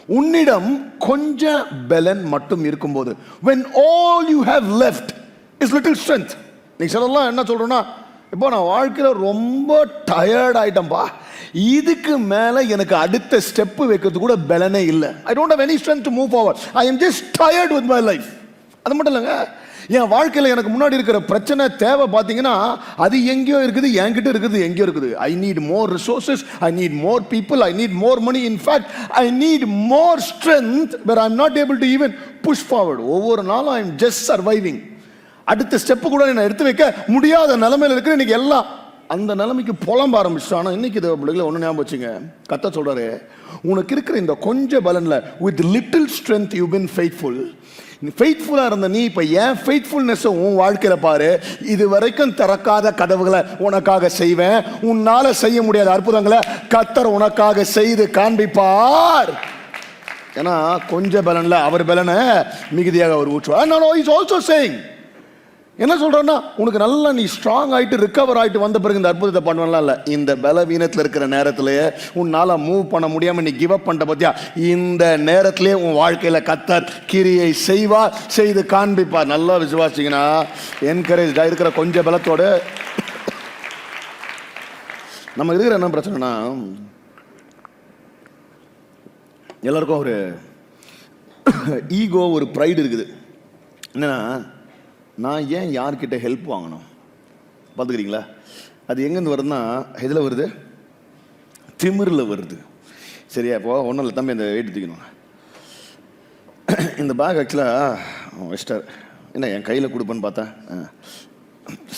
உன்னிடம் கொஞ்ச பலன் மட்டும் இருக்கும்போது, when all you have left is little strength. நீ சொல்லலாம் என்ன சொல்றேன்னா, இப்போ நான் வாழ்க்கையில் ரொம்ப டயர்ட் ஆயிட்டேன்பா, இதுக்கு மேலே எனக்கு அடுத்த ஸ்டெப்பு வைக்கிறது கூட பலனே இல்லை. I don't have any strength to move forward. I am just tired with my life. அது மட்டும் இல்லைங்க, என் வாழ்க்கையில் எனக்கு முன்னாடி இருக்கிற பிரச்சனை தேவை பார்த்தீங்கன்னா அது எங்கேயோ இருக்குது, என்கிட்ட இருக்குது எங்கேயோ இருக்குது. I need more resources, I need more people, I need more money. In fact I need more strength where I am not able to even push forward. ஒவ்வொரு நாளும் ஐ எம் ஜஸ்ட் சர்வைவிங். அடுத்த ஸ்டெப்பு கூட நான் எடுத்து வைக்க முடியாத நிலைமையில் இருக்கிற இன்னைக்கு எல்லாம் அந்த நிலைமைக்கு புலம்ப ஆரம்பிச்சிட்டோம். ஆனால் இன்னைக்கு இதை பிள்ளைகளை ஒன்று ஞாபகம் வச்சுங்க, கத்த சொல்றாரு, உனக்கு இருக்கிற இந்த கொஞ்சம் பலன்ல with little strength you been faithful. ஃபெய்த்ஃபுல்லாக இருந்த நீ இப்போ ஏன் ஃபெய்த்ஃபுல்னஸ் உன் வாழ்க்கையில் பாரு. இது வரைக்கும் திறக்காத கதவுகளை உனக்காக செய்வேன், உன்னால செய்ய முடியாத அற்புதங்களை கத்தர் உனக்காக செய்து காண்பிப்பார். ஏன்னா கொஞ்சம் பலன்ல அவர் பலனை மிகுதியாக அவர் ஊற்றுவார். No, he's also saying, என்ன சொல்றேன்னா, உனக்கு நல்லா நீ ஸ்ட்ராங் ஆயிட்டு ரிகவர் ஆயிட்டு வந்த பிறகு இந்த அற்புதத்தை பண்ணுவலாம் இல்லை. இந்த பலவீனத்தில் இருக்கிற நேரத்திலேயே உன்னால மூவ் பண்ண முடியாம நீ கிவ் அப் பண்ணிட்ட பத்தியா, இந்த நேரத்திலேயே உன் வாழ்க்கையில கத்தர் கிரியை செய்வார், செய்து காண்பிப்பார். நல்லா விசுவாசிங்கன்னா என்கரேஜ் இருக்கிற கொஞ்சம் பலத்தோட நம்ம இருக்கிற என்ன பிரச்சனைனா, எல்லாருக்கும் ஒரு ஈகோ, ஒரு ப்ரைடு இருக்குது. என்னன்னா, நான் ஏன் யார்கிட்ட ஹெல்ப் வாங்கணும்? பார்த்துக்கிறீங்களா? அது எங்கேருந்து வருதுன்னா, எதில் வருது? திமிரில் வருது. சரியா? இப்போ ஒன்றும் இல்லை தம்பி, இந்த வெயிட் தூக்கணும். இந்த பேக் ஆக்சுவலாக வெஸ்டர் என்ன என் கையில் கொடுப்பேன்னு பார்த்தா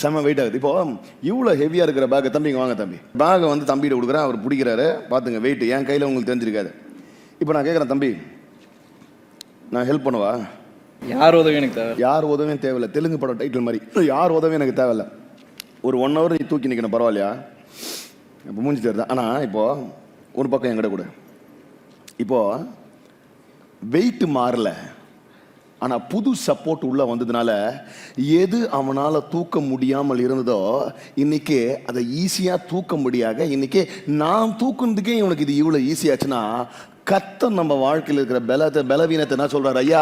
செம்ம வெயிட் ஆகுது. இப்போ இவ்வளோ ஹெவியாக இருக்கிற பேக்கை தம்பிங்க வாங்க தம்பி, பேக்கை வந்து தம்பிகிட்ட கொடுக்குறேன், அவர் பிடிக்கிறாரு. பார்த்துங்க வெயிட் என் கையில் உங்களுக்கு தெரிஞ்சிருக்காது. இப்போ நான் கேட்குறேன், தம்பி நான் ஹெல்ப் பண்ணுவா? யார் உதவி எனக்கு தேவை? யார் உதவியும் தேவையில்லை. தெலுங்கு படம் டைட்டில் மாதிரி, யார் உதவியும் எனக்கு தேவையில்லை. ஒரு 1 hour நீ தூக்கி நிற்கணும், பரவாயில்லையா? இப்போ மூஞ்சி தெரியுது. ஆனால் இப்போது ஒரு பக்கம் என்கிட்ட கூட, இப்போது வெயிட்டு மாறல, ஆனால் புது சப்போர்ட் உள்ளே வந்ததுனால எது அவனால் தூக்க முடியாமல் இருந்ததோ இன்னைக்கு அதை ஈஸியாக தூக்க முடியாத. இன்னைக்கு நான் தூக்குனதுக்கே இவனுக்கு இது இவ்வளோ ஈஸியாச்சுன்னா, கத்த நம்ம வாழ்க்கையில் இருக்கிற பலவீனத்தை என்ன சொல்றாரு? ஐயா,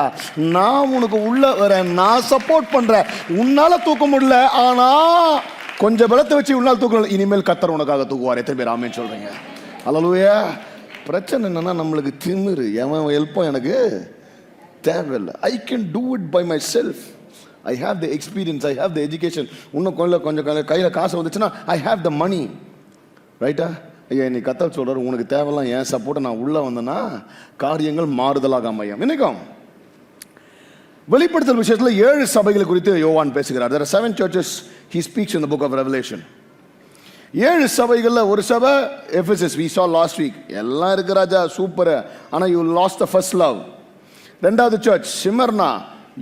நான் உனக்கு உள்ள வரேன், நான் சப்போர்ட் பண்றேன், உன்னால தூக்க முடியல, ஆனா கொஞ்சம் பலத்தை வச்சு உன்னால் தூக்கணும், இனிமேல் கத்தர் உனக்காக தூக்குவார். எத்தனை பேர் ஆமென் சொல்றீங்க? அல்லேலூயா. பிரச்சனை என்னன்னா, நம்மளுக்கு திமிரு, எவன் ஹெல்ப்பும் எனக்கு தேவையில்லை. I can do it by myself. I have the experience, I have the education. இன்னும் கொஞ்சம் கையில் காசு வந்துச்சுன்னா ஐ ஹாவ் த மணி. ரைட்டா? ஐயா, நீ கத்த சொல்றாரு, உனக்கு தேவையில்லாம் என் சப்போர்ட்டை நான் உள்ள வந்தேன்னா காரியங்கள் மாறுதலாக அமையும். இன்னைக்கும் வெளிப்படுத்தல் விஷயத்தில் 7 சபைகள் குறித்து யோவான் பேசுகிறார். There are 7 churches he speaks in the book of Revelation. 7 சபைகளில் ஒரு சபை எஃபெசஸ், we saw last week. எல்லாம் இருக்கு ராஜா, சூப்பர், ஆனால் you lost the first love. ரெண்டாவது church Smyrna,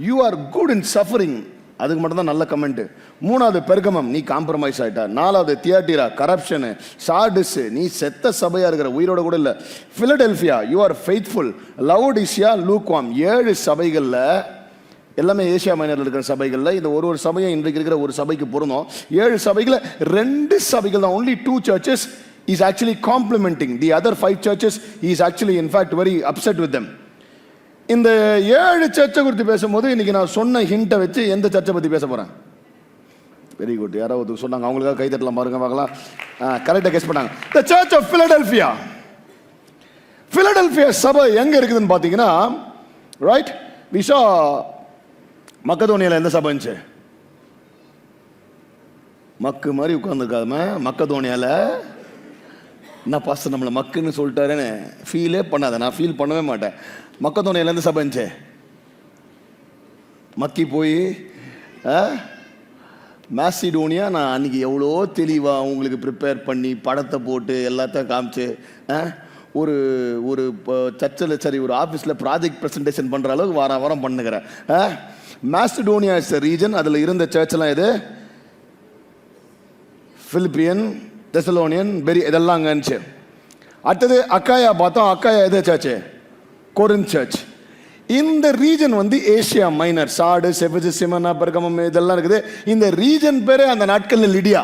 you are good in suffering, அதுக்கு மட்டும்தான் நல்ல கமெண்ட். 3வது பெர்கமம், நீ காம்ப்ரமைஸ் ஆயிட்டா. 4வது தியேட்டிரா, கரப்ஷனு. சார்டிஸ், நீ செத்த சபையா இருக்கிற, உயிரோட கூட இல்லை. Philadelphia, you are faithful. Laodicea, lukewarm. 7 சபைகளில், எல்லாமே ஏசியா மைனரில் இருக்கிற சபைகளில். இந்த ஒரு சபையும் இன்றைக்கு இருக்கிற ஒரு சபைக்கு பொருந்தும். 7 சபைகளில் 2 சபைகள் தான், only 2 churches is actually complimenting the other 5 churches. He is actually in fact very upset with them. இந்த 7 சர்ச்சை குறித்து பேசும்போது இன்னைக்கு நான் சொன்ன ஹிண்ட்டை வச்சு எந்த சர்ச்சை பற்றி பேச போகிறேன்? வெரி குட், யாராவது சொன்னாங்க, அவங்களுக்காக கை தட்டலாம் பாருங்க பார்க்கலாம். கரெக்டாக கெஸ் பண்ணாங்க. The church of Philadelphia. Philadelphia சபை எங்கே இருக்குதுன்னு பார்த்தீங்கன்னா, ரைட், விசா மக்கதோனியாவில் எந்த சபை இருந்துச்சு? மக்கு மாதிரி உட்கார்ந்துருக்காம மக்கதோனியாவில். என்ன பாஸ்டர் நம்மளை மக்குன்னு சொல்லிட்டாருன்னு ஃபீலே பண்ணாத. நான் ஃபீல் பண்ணவே மாட்டேன். மக்கதோனியாவில் எந்த சபை இருந்துச்சு? மக்கி போய் மாசிடோனியா. நான் அன்றைக்கி எவ்வளோ தெளிவாக உங்களுக்கு ப்ரிப்பேர் பண்ணி படத்தை போட்டு எல்லாத்தையும் காமிச்சு ஒரு ஒரு சர்ச்சில், சரி, ஒரு ஆஃபீஸில் ப்ராஜெக்ட் ப்ரெசன்டேஷன் பண்ணுற அளவுக்கு வாரம் பண்ணுகிறேன். Macedonia is region. அதில் இருந்த சர்ச்செல்லாம் எது? பிலிப்பியன், தெசலோனியன், பெரி, இதெல்லாம் அங்கே இருந்துச்சு. அடுத்தது அக்காயா பார்த்தோம். அக்காயா எது சர்ச்சு? Corinth church. இந்த ரீஜன் வந்து Asia Minor. Sardis, Ephesus, Smyrna, Pergamum இதெல்லாம் இருக்குது. இந்த ரீஜன் பேரு அந்த நாட்களில் லிடியா.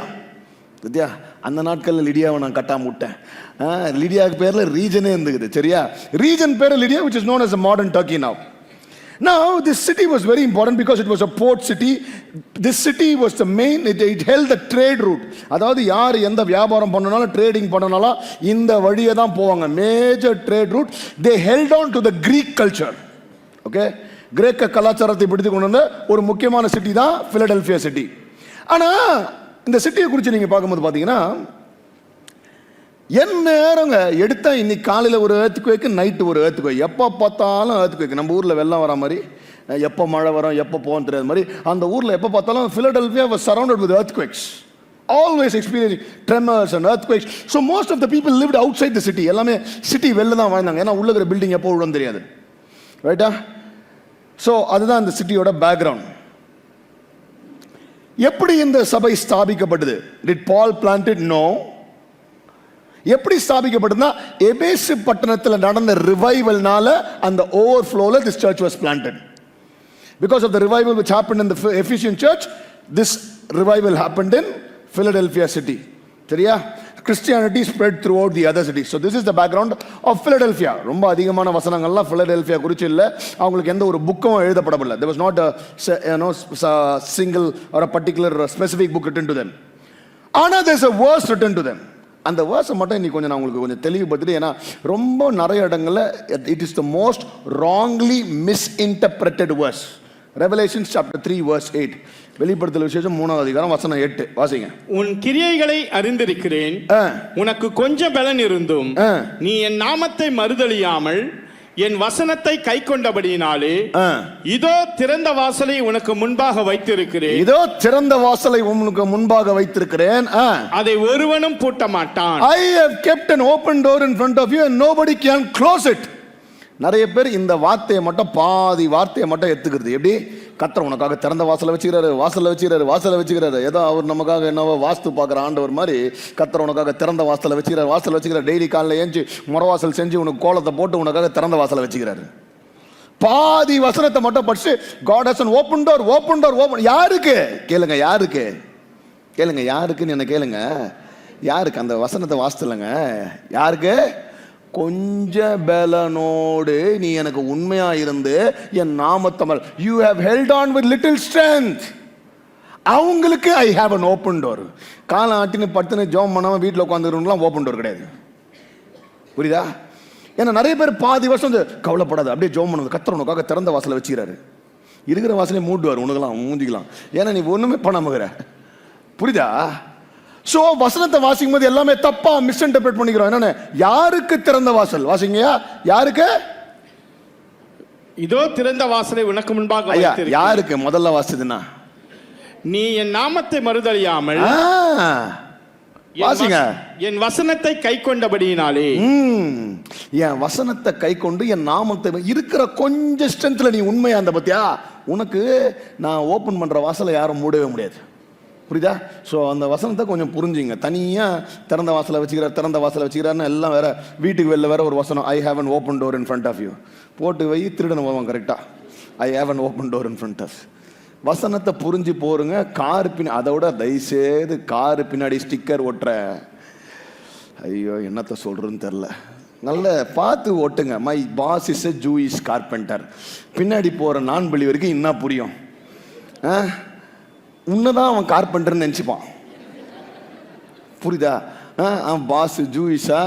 அந்த நாட்களில் லிடியாவை நான் கட்டாம விட்டேன். லிடியாவுக்கு பேர்ல ரீஜனே இருந்துக்குது. சரியா, ரீஜன் பேர் Lydia, which is known as a modern Turkey now. Now this city was very important because it was a port city. This city was the main, it held the trade route. அதாவது யார் எந்த வியாபாரம் பண்ணனாலும் trading பண்ணனாலும் இந்த வழியை தான் போவாங்க. Major trade route. They held on to the Greek culture. Okay, கிரேக்க கலாச்சாரத்தை பிடித்து கொண்டு வந்த ஒரு முக்கியமான சிட்டி தான் பிலடெல்பியா சிட்டி. ஆனா இந்த சிட்டியை குறித்து நீங்க பார்க்கும்போது பாத்தீங்கன்னா, என் நேரங்க எடுத்தா இன்னைக்கு காலையில் ஒரு earthquake, நைட்டு ஒரு earthquake, எப்போ பார்த்தாலும் earthquake. நம்ம ஊரில் வெள்ளம் வர மாதிரி, எப்போ மழை வரும் எப்போ போகும் தெரியாத மாதிரி அந்த ஊரில் எப்போ பார்த்தாலும் Philadelphia was surrounded with earthquakes, always experiencing tremors and earthquakes. So most of the people lived outside the city. எல்லாமே சிட்டி வெளில தான் வாழ்ந்தாங்க, ஏன்னா உள்ள இருக்கிற பில்டிங் எப்போ விழும் தெரியாது. ரைட்டா? ஸோ அதுதான் இந்த சிட்டியோட பேக்ரவுண்ட். எப்படி இந்த சபை ஸ்தாபிக்கப்பட்டது? Did Paul plant it? No. எப்படி ஸ்தாபிக்கப்பட்டதுன்னா, எபேசு பட்டணத்தில் நடந்த ரிவைவல்னால அந்த ஓவர்ஃப்ளோல this church was planted. Because of the revival which happened in the Ephesian church, this revival happened in Philadelphia city. சரியா? Christianity spread throughout the other cities. So this is the background of Philadelphia. ரொம்ப அதிகமான வசனங்கள்லாம் Philadelphia குறித்து இல்லை. அவங்களுக்கு எந்த ஒரு புக்கும் எழுதப்படவில்லை. There was not a single or a particular specific book written to them. ஆனால் there's a verse written to them. அந்த வேர்ஸை மட்டும் இன்னைக்கு கொஞ்சம் நான் உங்களுக்கு கொஞ்சம் தெளிவுபடுத்தி, ஏன்னா ரொம்ப நிறைய இடங்களில் it is the most wrongly misinterpreted verse. Revelation chapter 3 verse 8. வெளிப்படுத்தல் விசேஷம் 3ஆம் அதிகாரம் வசனம் 8 வாசிங்க. உன் கிரியைகளை அறிந்திருக்கிறேன், உனக்கு கொஞ்சம் பலன் இருந்தும் நீ என் நாமத்தை மறுதலியாமல் என் வசனத்தை கை கொண்டபடியினாலே இதோ திறந்த வாசலை உனக்கு முன்பாக வைத்திருக்கிறேன். இதோ திறந்த வாசலை உனக்கு முன்பாக வைத்திருக்கிறேன், அதை ஒருவனும் பூட்ட மாட்டான். I have kept an open door in front of you and nobody can close it. நிறைய பேர் இந்த வார்த்தையை மட்டும், பாதி வார்த்தையை மட்டும் எடுத்துக்கிறது. எப்படி? கர்த்தர் உனக்காக திறந்த வாசலை வச்சுக்கிறாரு, வாசலை வச்சுக்கிறாரு. ஏதோ அவர் நமக்காக என்னவோ வாஸ்து பார்க்குற ஆண்டவர் மாதிரி கர்த்தர் உனக்காக திறந்த வாசலை வச்சுக்கிறார். டெய்லி காலையில் ஏஞ்சி முறவாசல் செஞ்சு உனக்கு கோலத்தை போட்டு உனக்காக திறந்த வாசலை வச்சுக்கிறாரு. பாதி வசனத்தை மட்டும் படிச்சு God has an open door. யாருக்கு கேளுங்க, யாருக்குன்னு என்ன கேளுங்க. யாருக்கு? அந்த வசனத்தை வாசித்துலங்க. யாருக்கு? கொஞ்ச பலனோடு நீ எனக்கு உண்மையா இருந்து என் நாமத்தமல், you have held on with little strength. அவங்களுக்கு I have an open door. காலை ஆட்டின்னு படுத்துன்னு ஜோம் பண்ணாம வீட்டில் உட்காந்துருக்கலாம், ஓப்பன் டோர் கிடையாது. புரியுதா? ஏன்னா நிறைய பேர் பாதி வருஷம் கவலைப்படாது, அப்படியே ஜோம் பண்ணுறது. கர்த்தர் உனக்காக திறந்த வாசலை வச்சுக்கிறாரு. இருக்கிற வாசலே மூட்டுவார் உனக்கெல்லாம், மூஞ்சிக்கலாம். ஏன்னா நீ ஒண்ணுமே பண்ணாமகிற. புரியுதா? சோ வசனத்தை வாசிக்கும் போது எல்லாமே தப்பா மிஸ்இன்டர்பிரட் பண்ணிக்கிறோம். என்னன்னு? யாருக்கு திறந்த வாசல்? வாசிங்கயா. யாருக்கு? இதோ திறந்த வாசலை உனக்கு முன்பாக வைத்திருக்கிறேன். யாருக்கு முதல்ல வாசிதுன்னா? நீ என் நாமத்தை மறுதலியாமல் வாசிங்க. என் வசனத்தை கை கொண்டபடியினாலே. என் வசனத்தை கை கொண்டு என் நாமத்தை, இருக்கிற கொஞ்சம் ஸ்ட்ரென்த்ல நீ உண்மையா அந்த பத்தியா, உனக்கு நான் ஓபன் பண்ற வாசலை யாரும் மூடவே முடியாது. புரியுதா? ஸோ அந்த வசனத்தை கொஞ்சம் புரிஞ்சுங்க. தனியாக திறந்த வாசலை வச்சுக்கிறாருன்னு எல்லாம் வேற, வீட்டுக்கு வெளில வேற ஒரு வசனம், I have an open door in front of you போட்டு வை, திருடனை வருவான். கரெக்டாக I have an open door in front of. வசனத்தை புரிஞ்சு போருங்க. காரு பின்னாடி, அதோட தயவுசெய்து காரு பின்னாடி ஸ்டிக்கர் ஒட்டுற, ஐயோ என்னத்தை சொல்றதுன்னு தெரில, நல்ல பார்த்து ஓட்டுங்க. My boss is a Jewish carpenter. பின்னாடி போகிற நான் பிலீவருக்கு இன்னும் புரியும். உன்னதான் அவன் கார்பெண்டர்னு நினச்சிப்பான். புரியுதா? அவன் பாஸ் ஜூயிஷா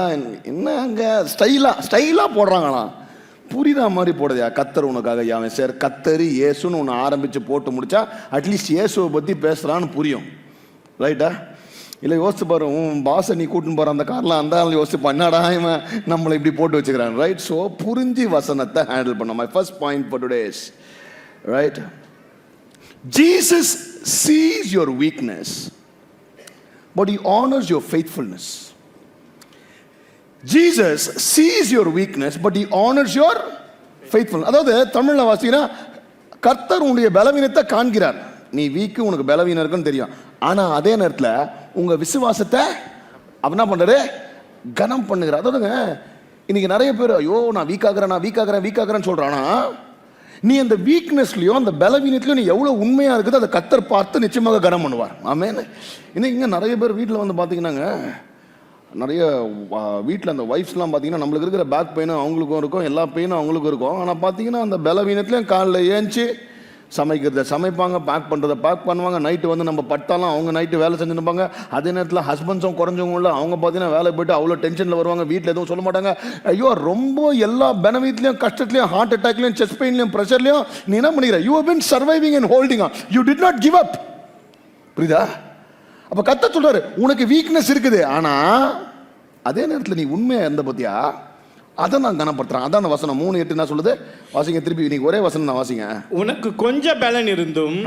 என்ன அங்கே ஸ்டைலாக போடுறாங்களா? புரியுதா மாதிரி போடுறியா? கத்தர் உனக்காக அவன் சார் கத்தரி இயேசுன்னு ஒன்று ஆரம்பித்து போட்டு முடிச்சா அட்லீஸ்ட் இயேசுவை பற்றி பேசுகிறான்னு புரியும். ரைட்டா? இல்லை யோசிச்சு பாரு, உன் பாஸை நீ கூட்டின்னு போகிற அந்த காரில் அந்த ஆள் யோசிச்சுப்பா, என்னடா இவன் நம்மளை இப்படி போட்டு வச்சுக்கிறான். ரைட்? ஸோ புரிஞ்சு வசனத்தை ஹேண்டில் பண்ண. My first point for today is, right, Jesus sees your weakness, but he honors your faithfulness. Jesus sees your weakness, but he honors your faithfulness. அதாவது தமிழ்ல வாசினா, கர்த்தர் உன்னுடைய பலவீனத்தை காண்கிறார். நீ வீக்கு, உனக்கு பலவீனம் இருக்குன்னு தெரியும். ஆனா அதே நேரத்தில் உங்க விசுவாசத்தை அவர் என்ன பண்றாரு? கனம் பண்ணுகிறார். அதாவதுங்க இன்னைக்கு நிறைய பேர், ஐயோ நான் வீக்காகிறேன்னு சொல்றானா, நீ அந்த வீக்னஸ்லயோ அந்த பலவீனத்திலயோ நீ எவ்வளவு உண்மையா இருக்குது அதை கர்த்தர் பார்த்து நிச்சயமாக கனம் பண்ணுவார். ஆமென். இன்னும் இங்க நிறைய பேர் வீட்டில் வந்து பாத்தீங்கன்னாங்க, நிறைய வீட்டில் அந்த ஒய்ஃப்ஸ்லாம் பார்த்தீங்கன்னா நம்மளுக்கு இருக்கிற பேக் பெயினும் அவங்களுக்கும் இருக்கும், எல்லா பெயினும் அவங்களுக்கும் இருக்கும். ஆனால் பார்த்தீங்கன்னா அந்த பலவீனத்துலேயும் காலைல ஏஞ்சி சமைக்கிறத சமைப்பாங்க, பேக் பண்ணுறதை பேக் பண்ணுவாங்க. நைட்டு வந்து நம்ம பட்டாலும் அவங்க நைட்டு வேலை செஞ்சுருப்பாங்க. அதே நேரத்தில் ஹஸ்பண்ட்ஸும் குறைஞ்சவங்க இல்லை, அவங்க பார்த்தீங்கன்னா வேலை போய்ட்டு அவ்வளோ டென்ஷனில் வருவாங்க, வீட்டில் எதுவும் சொல்ல மாட்டாங்க. ஐயோ ரொம்ப எல்லா பலவீனத்துலையும் கஷ்டத்துலையும் ஹார்ட் அட்டாக்லையும் செஸ்ட் பெயின்லையும் ப்ரெஷர்லையும் நீ என்ன பண்ணிக்கிற? You have been surviving and holding on, you did not give up. புரியுதா? அப்போ கர்த்தர் சொல்றாரு உனக்கு வீக்னஸ் இருக்குது, ஆனால் அதே நேரத்தில் நீ உண்மையா இருந்த பத்தியா, அதை நான் கனப்படுத்துறேன். அதான் வசனம் 3:8 என்ன சொல்லுது? வாசிங்க திருப்பி, நீங்க ஒரே வசனம் நான் வாசிங்க. உனக்கு கொஞ்சம் பலன் இருந்தும்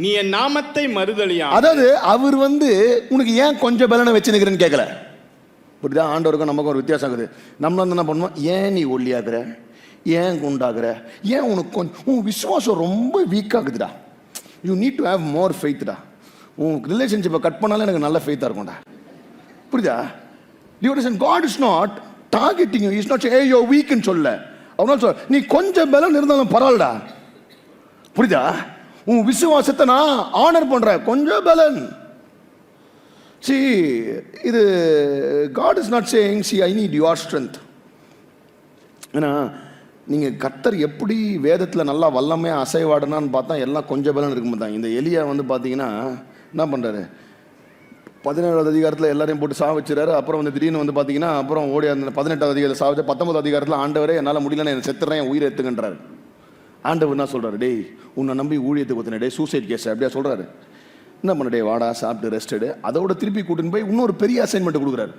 நீ என் நாமத்தை மறுதலியா. அதாவது அவர் வந்து உனக்கு ஏன் கொஞ்சம் பலனை வச்சுக்கிறேன்னு கேட்கல. புரியுதா? ஆண்டவருக்கும் நமக்கும் ஒரு வித்தியாசம் இருக்குது. நம்ம வந்து என்ன பண்ணுவோம், ஏன் நீ ஒல்லியாகிற, ஏன் குண்டாகிற, ஏன் உனக்கு கொஞ்சம் உன் விசுவாசம் ரொம்ப வீக்காகுதுடா, you need to have more ஃபெய்த்டா. உன் ரிலேஷன்ஷிப்பை கட் பண்ணாலும் எனக்கு நல்ல ஃபெய்த்தாக இருக்கும்டா. புரியுதா? You understand? God is not targeting you. He is not saying, hey, you're weak ன்னு சொல்ல. அவனால் சொல்ல, நீ கொஞ்சம் பலன் இருந்தாலும் பரவாயில்லடா. புரியுதா? உன் விசுவாசத்தை நான் ஆனர் பண்றேன், கொஞ்சம் பலன். See, இது God is not saying, see, I need your strength. ஏன்னா நீங்க கர்த்தர் எப்படி வேதத்தில் நல்லா வல்லமையாக அசைவாடுனான்னு பார்த்தா எல்லாம் கொஞ்சம் பலன் இருக்கும் தான். இந்த எலியா வந்து பார்த்தீங்கன்னா என்ன பண்ணுறாரு, 17வது அதிகாரத்தில் எல்லாரையும் போட்டு சாவச்சிறாரு. அப்புறம் வந்து திடீர்னு வந்து பார்த்தீங்கன்னா அப்புறம் ஓடி அந்த 18வது அதிகாரத்தில் சாவச்சு 19வது அதிகாரத்தில் ஆண்டவரே என்னால் முடியலன்னு என்ன செத்துறேன், என் உயிரை எடுத்துக்கின்றாரு. ஆண்டவர் என்ன சொல்கிறாரு, டேய் உன்னை நம்பி ஊழியத்துக்கு ஒத்துன டே சூசைட் கேஸ் அப்படியா சொல்கிறாரு. என்ன பண்ண டே, வாடா சாப்பிட்டு ரெஸ்டடு, அதோட திருப்பி கூட்டின்னு போய் இன்னொரு பெரிய அசைன்மெண்ட் கொடுக்குறாரு.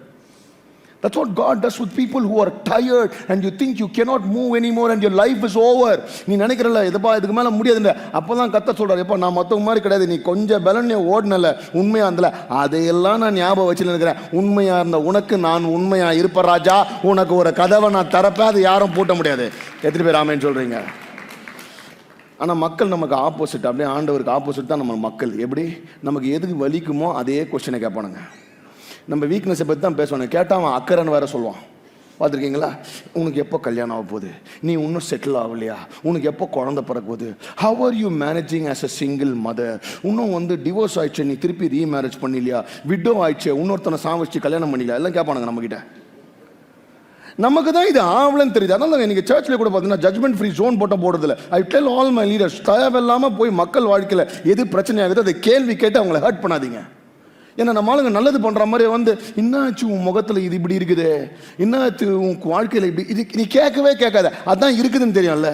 That's what God does with people who are tired and you think you cannot move anymore and your life is over. நீ நினைக்கிறல இதப்பா இதுக்கு மேலே முடியாதுன்ற, அப்போதான் கர்த்தர் சொல்றாரு, எப்பா நான் மற்றவங்க மாதிரி கிடையாது, நீ கொஞ்சம் பலன் ஓடினல உண்மையா இருந்தல, அதையெல்லாம் நான் ஞாபகம் வச்சு நினைக்கிறேன். உண்மையா இருந்த உனக்கு நான் உண்மையா இருப்ப ராஜா, உனக்கு ஒரு கதவை நான் திறப்பேன், அது யாரும் பூட்ட முடியாது. எத்தனை பேர் ஆமேன்னு சொல்றீங்க? ஆனால் மக்கள் நமக்கு ஆப்போசிட், அப்படியே ஆண்டவருக்கு ஆப்போசிட் தான் நம்ம மக்கள். எப்படி நமக்கு எதுக்கு வலிக்குமோ அதே கொஸ்டினை கேட்பானுங்க. நம்ம வீக்னஸை பற்றி தான் பேசுவாங்க. கேட்டால் அவன் அக்கறைன்னு வேற சொல்லுவான். பார்த்துருக்கீங்களா? உனக்கு எப்போ கல்யாணம் ஆக போகுது, நீ இன்னும் செட்டில் ஆகலையா, உனக்கு எப்போ குழந்தை பிறக்க போகுது, how are you managing as a single mother, இன்னும் வந்து டிவோர்ஸ் ஆயிடுச்சு, நீ திருப்பி ரீமேரேஜ் பண்ணிலையா, விடோ ஆயிடுச்சு, இன்னொருத்தனை சாவச்சு கல்யாணம் பண்ணிடல, எல்லாம் கேட்பானுங்க நம்மகிட்ட. நமக்கு தான் இது ஆவலன்னு தெரியுது. அதனால இன்னைக்கு சர்ச்சில் கூட பார்த்தீங்கன்னா ஜட்மெண்ட் ஃப்ரீ ஜோன் போட்ட போடுறதில்ல. I tell all my leaders, தேவையில்லாமல் போய் மக்கள் வாழ்க்கையில் எது பிரச்சனை ஆகுது அதை கேள்வி கேட்டு அவங்களை ஹர்ட் பண்ணாதீங்க. ஏன்னா நம்ம ஆளுங்க நல்லது பண்ணுற மாதிரி வந்து என்னாச்சு உன் முகத்தில் இது இப்படி இருக்குது, என்னாச்சு உன் வாழ்க்கையில் இப்படி இது, நீ கேட்கவே கேட்காத, அதான் இருக்குதுன்னு தெரியும்ல.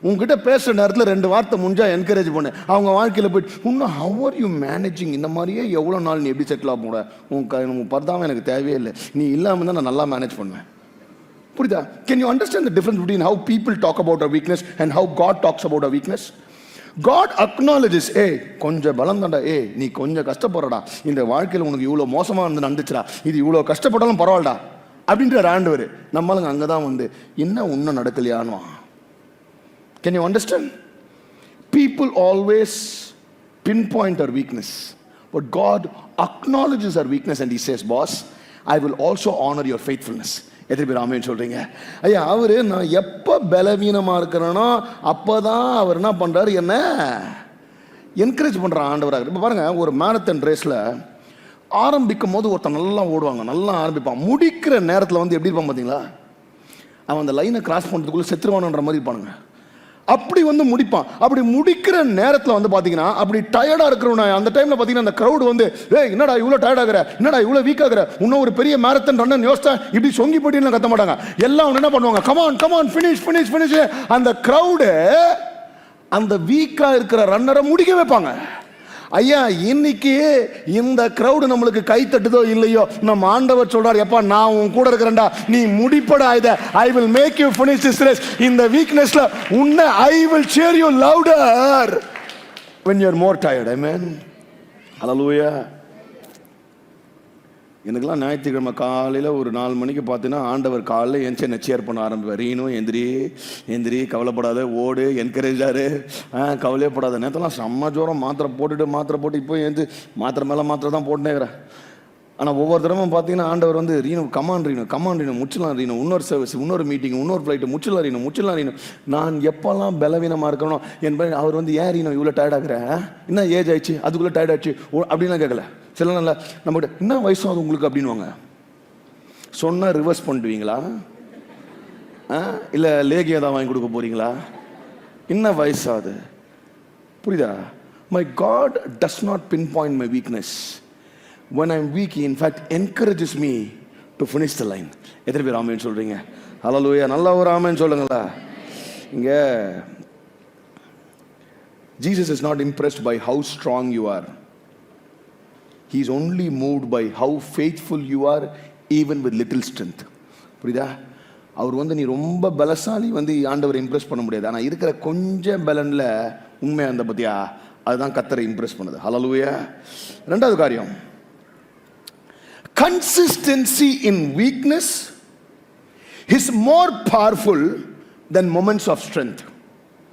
உங்ககிட்ட பேசுகிற நேரத்தில் 2 வார்த்தை முடிஞ்சா என்கரேஜ் பண்ணு. அவங்க வாழ்க்கையில் போயிட்டு இன்னும் ஹவ் ஆர் யூ மேனேஜிங், இந்த மாதிரியே எவ்வளோ நாள் நீ எப்படி செட்டில் ஆக போட, உன் பர்தாவும் எனக்கு தேவையே இல்லை, நீ இல்லாமல் தான் நான் நல்லா மேனேஜ் பண்ணுவேன். புரியுதா? Can you understand the difference between how people talk about a weakness and how God talks about a weakness? God acknowledges, கொஞ்சம் பலம் தாண்டா, நீ கொஞ்சம் கஷ்டப்படுறடா, இந்த வாழ்க்கையில் உனக்கு இவ்வளோ மோசமாக வந்து நடந்துச்சுடா, இது இவ்வளோ கஷ்டப்பட்டாலும் பரவாயில்லடா அப்படின்ற ஆண்டவர். நம்மளுங்க அங்கே தான் வந்து என்ன இன்னும் நடக்கலையான்னு. Can you understand? People always pinpoint our weakness, but God acknowledges our weakness and He says, boss, I will also honor your faithfulness. எத்தனை பேர் ஆமேன்னு சொல்றீங்க? ஐயா, அவரு நான் எப்போ பலவீனமாக இருக்கிறேனோ அப்போதான் அவர் என்ன பண்ணுறாரு, என்ன என்கரேஜ் பண்ணுற ஆண்டவராக. இப்போ பாருங்க, ஒரு மேரத்தான் ரேஸில் ஆரம்பிக்கும் போது ஒருத்தன் நல்லா ஓடுவாங்க, நல்லா ஆரம்பிப்பான், முடிக்கிற நேரத்தில் வந்து எப்படி இருப்பான் பார்த்தீங்களா, அவன் அந்த லைனை கிராஸ் பண்ணுறதுக்குள்ளே செத்துருவானுன்ற மாதிரி இருப்பானுங்க. அப்படி வந்து முடிப்பான். அப்படி முடிக்கிற நேரத்தில் வந்து பார்த்தீங்கன்னா அப்படி டயர்டாக இருக்கிறவன அந்த டைமில் பார்த்தீங்கன்னா அந்த க்ரௌடு வந்து என்னடா இவ்வளோ டயர்ட் ஆகிற, என்னடா இவ்வளோ வீக் ஆகிற, இன்னும் ஒரு பெரிய மேரத்தான் ரன்னு யோசிச்சா இப்படி சொங்கி போட்டின்னு கத்த மாட்டாங்க. எல்லாம் என்ன பண்ணுவாங்க, come on come on finish finish finish. அந்த க்ரௌடு அந்த வீக்காக இருக்கிற ரன்னரை முடிக்க வைப்பாங்க. ஐயா, இன்னைக்கு இந்த கிரௌடு நம்மளுக்கு கை தட்டுதோ இல்லையோ, நம்ம ஆண்டவர் சொல்றார், எப்பா நான் உன் கூட இருக்கிறேன்டா, நீ முடிப்படா இத, I will make you finish this race. இந்த வீக்னஸ்ல உன்னை I will cheer you louder when you are more tired. Amen. Hallelujah. எனக்குலாம் ஞாயிற்றுக்கிழமை காலையில் ஒரு 4 மணிக்கு பார்த்தீங்கன்னா ஆண்டவர் காலையில் எந்திரிச்சு என்ன சேர் பண்ண ஆரம்பிப்பார். ரீனும் எந்திரி எந்திரி, கவலைப்படாத, ஓடு, என்கரேஜாரு, கவலையப்படாத. நேரத்தெல்லாம் செம்ம ஜோரம், மாத்திரை போட்டு இப்போ எழுந்து மாத்திரை மேலே மாத்திரை தான் போட்டுனேங்கிறேன். ஆனால் ஒவ்வொரு தடவை பார்த்தீங்கன்னா ஆண்டவர் வந்து ரீனு கமான் முச்சலாம் ரீனு இன்னொரு சர்வீஸ், இன்னொரு மீட்டிங், இன்னொரு ஃப்ளைட்டு, முச்சலாம் ரீனு நான் எப்போல்லாம் பலவீனமாக இருக்கணும் என்பது அவர் வந்து ஏன் ரீனு இவ்வளோ டயர்டாகிற, என்ன ஏஜ் ஆயிடுச்சு, அதுக்குள்ளே டயர்ட் ஆயிடுச்சு அப்படின்லாம் கேட்கல. சில நாள் நம்மகிட்ட என்ன வயசாகுது உங்களுக்கு அப்படின்வாங்க. சொன்னால் ரிவர்ஸ் பண்ணிடுவீங்களா, இல்லை லேகியா தான் வாங்கி கொடுக்க போறீங்களா, என்ன வயசாகுது, புரியுதா? My God does not pinpoint my weakness. When I'm weak, He in fact encourages me to finish the line. எத்தனை பேர் ஆமென் சொல்றீங்க? ஹல்லேலூயா. நல்லா ஒரு ஆமென் சொல்லுங்களா. இங்க Jesus is not impressed by how strong you are. He is only moved by how faithful you are even with little strength. புரியுதா? அவர் வந்து நீ ரொம்ப பலசாலி வந்து ஆண்டவரை இம்ப்ரெஸ் பண்ண முடியாது, ஆனால் இருக்கிற கொஞ்சம் பலன்ல உண்மை அந்த பத்தியா அதுதான் கர்த்தரை இம்ப்ரெஸ் பண்ணுது. ஹல்லேலூயா. ரெண்டாவது காரியம், consistency in weakness is more powerful than moments of strength.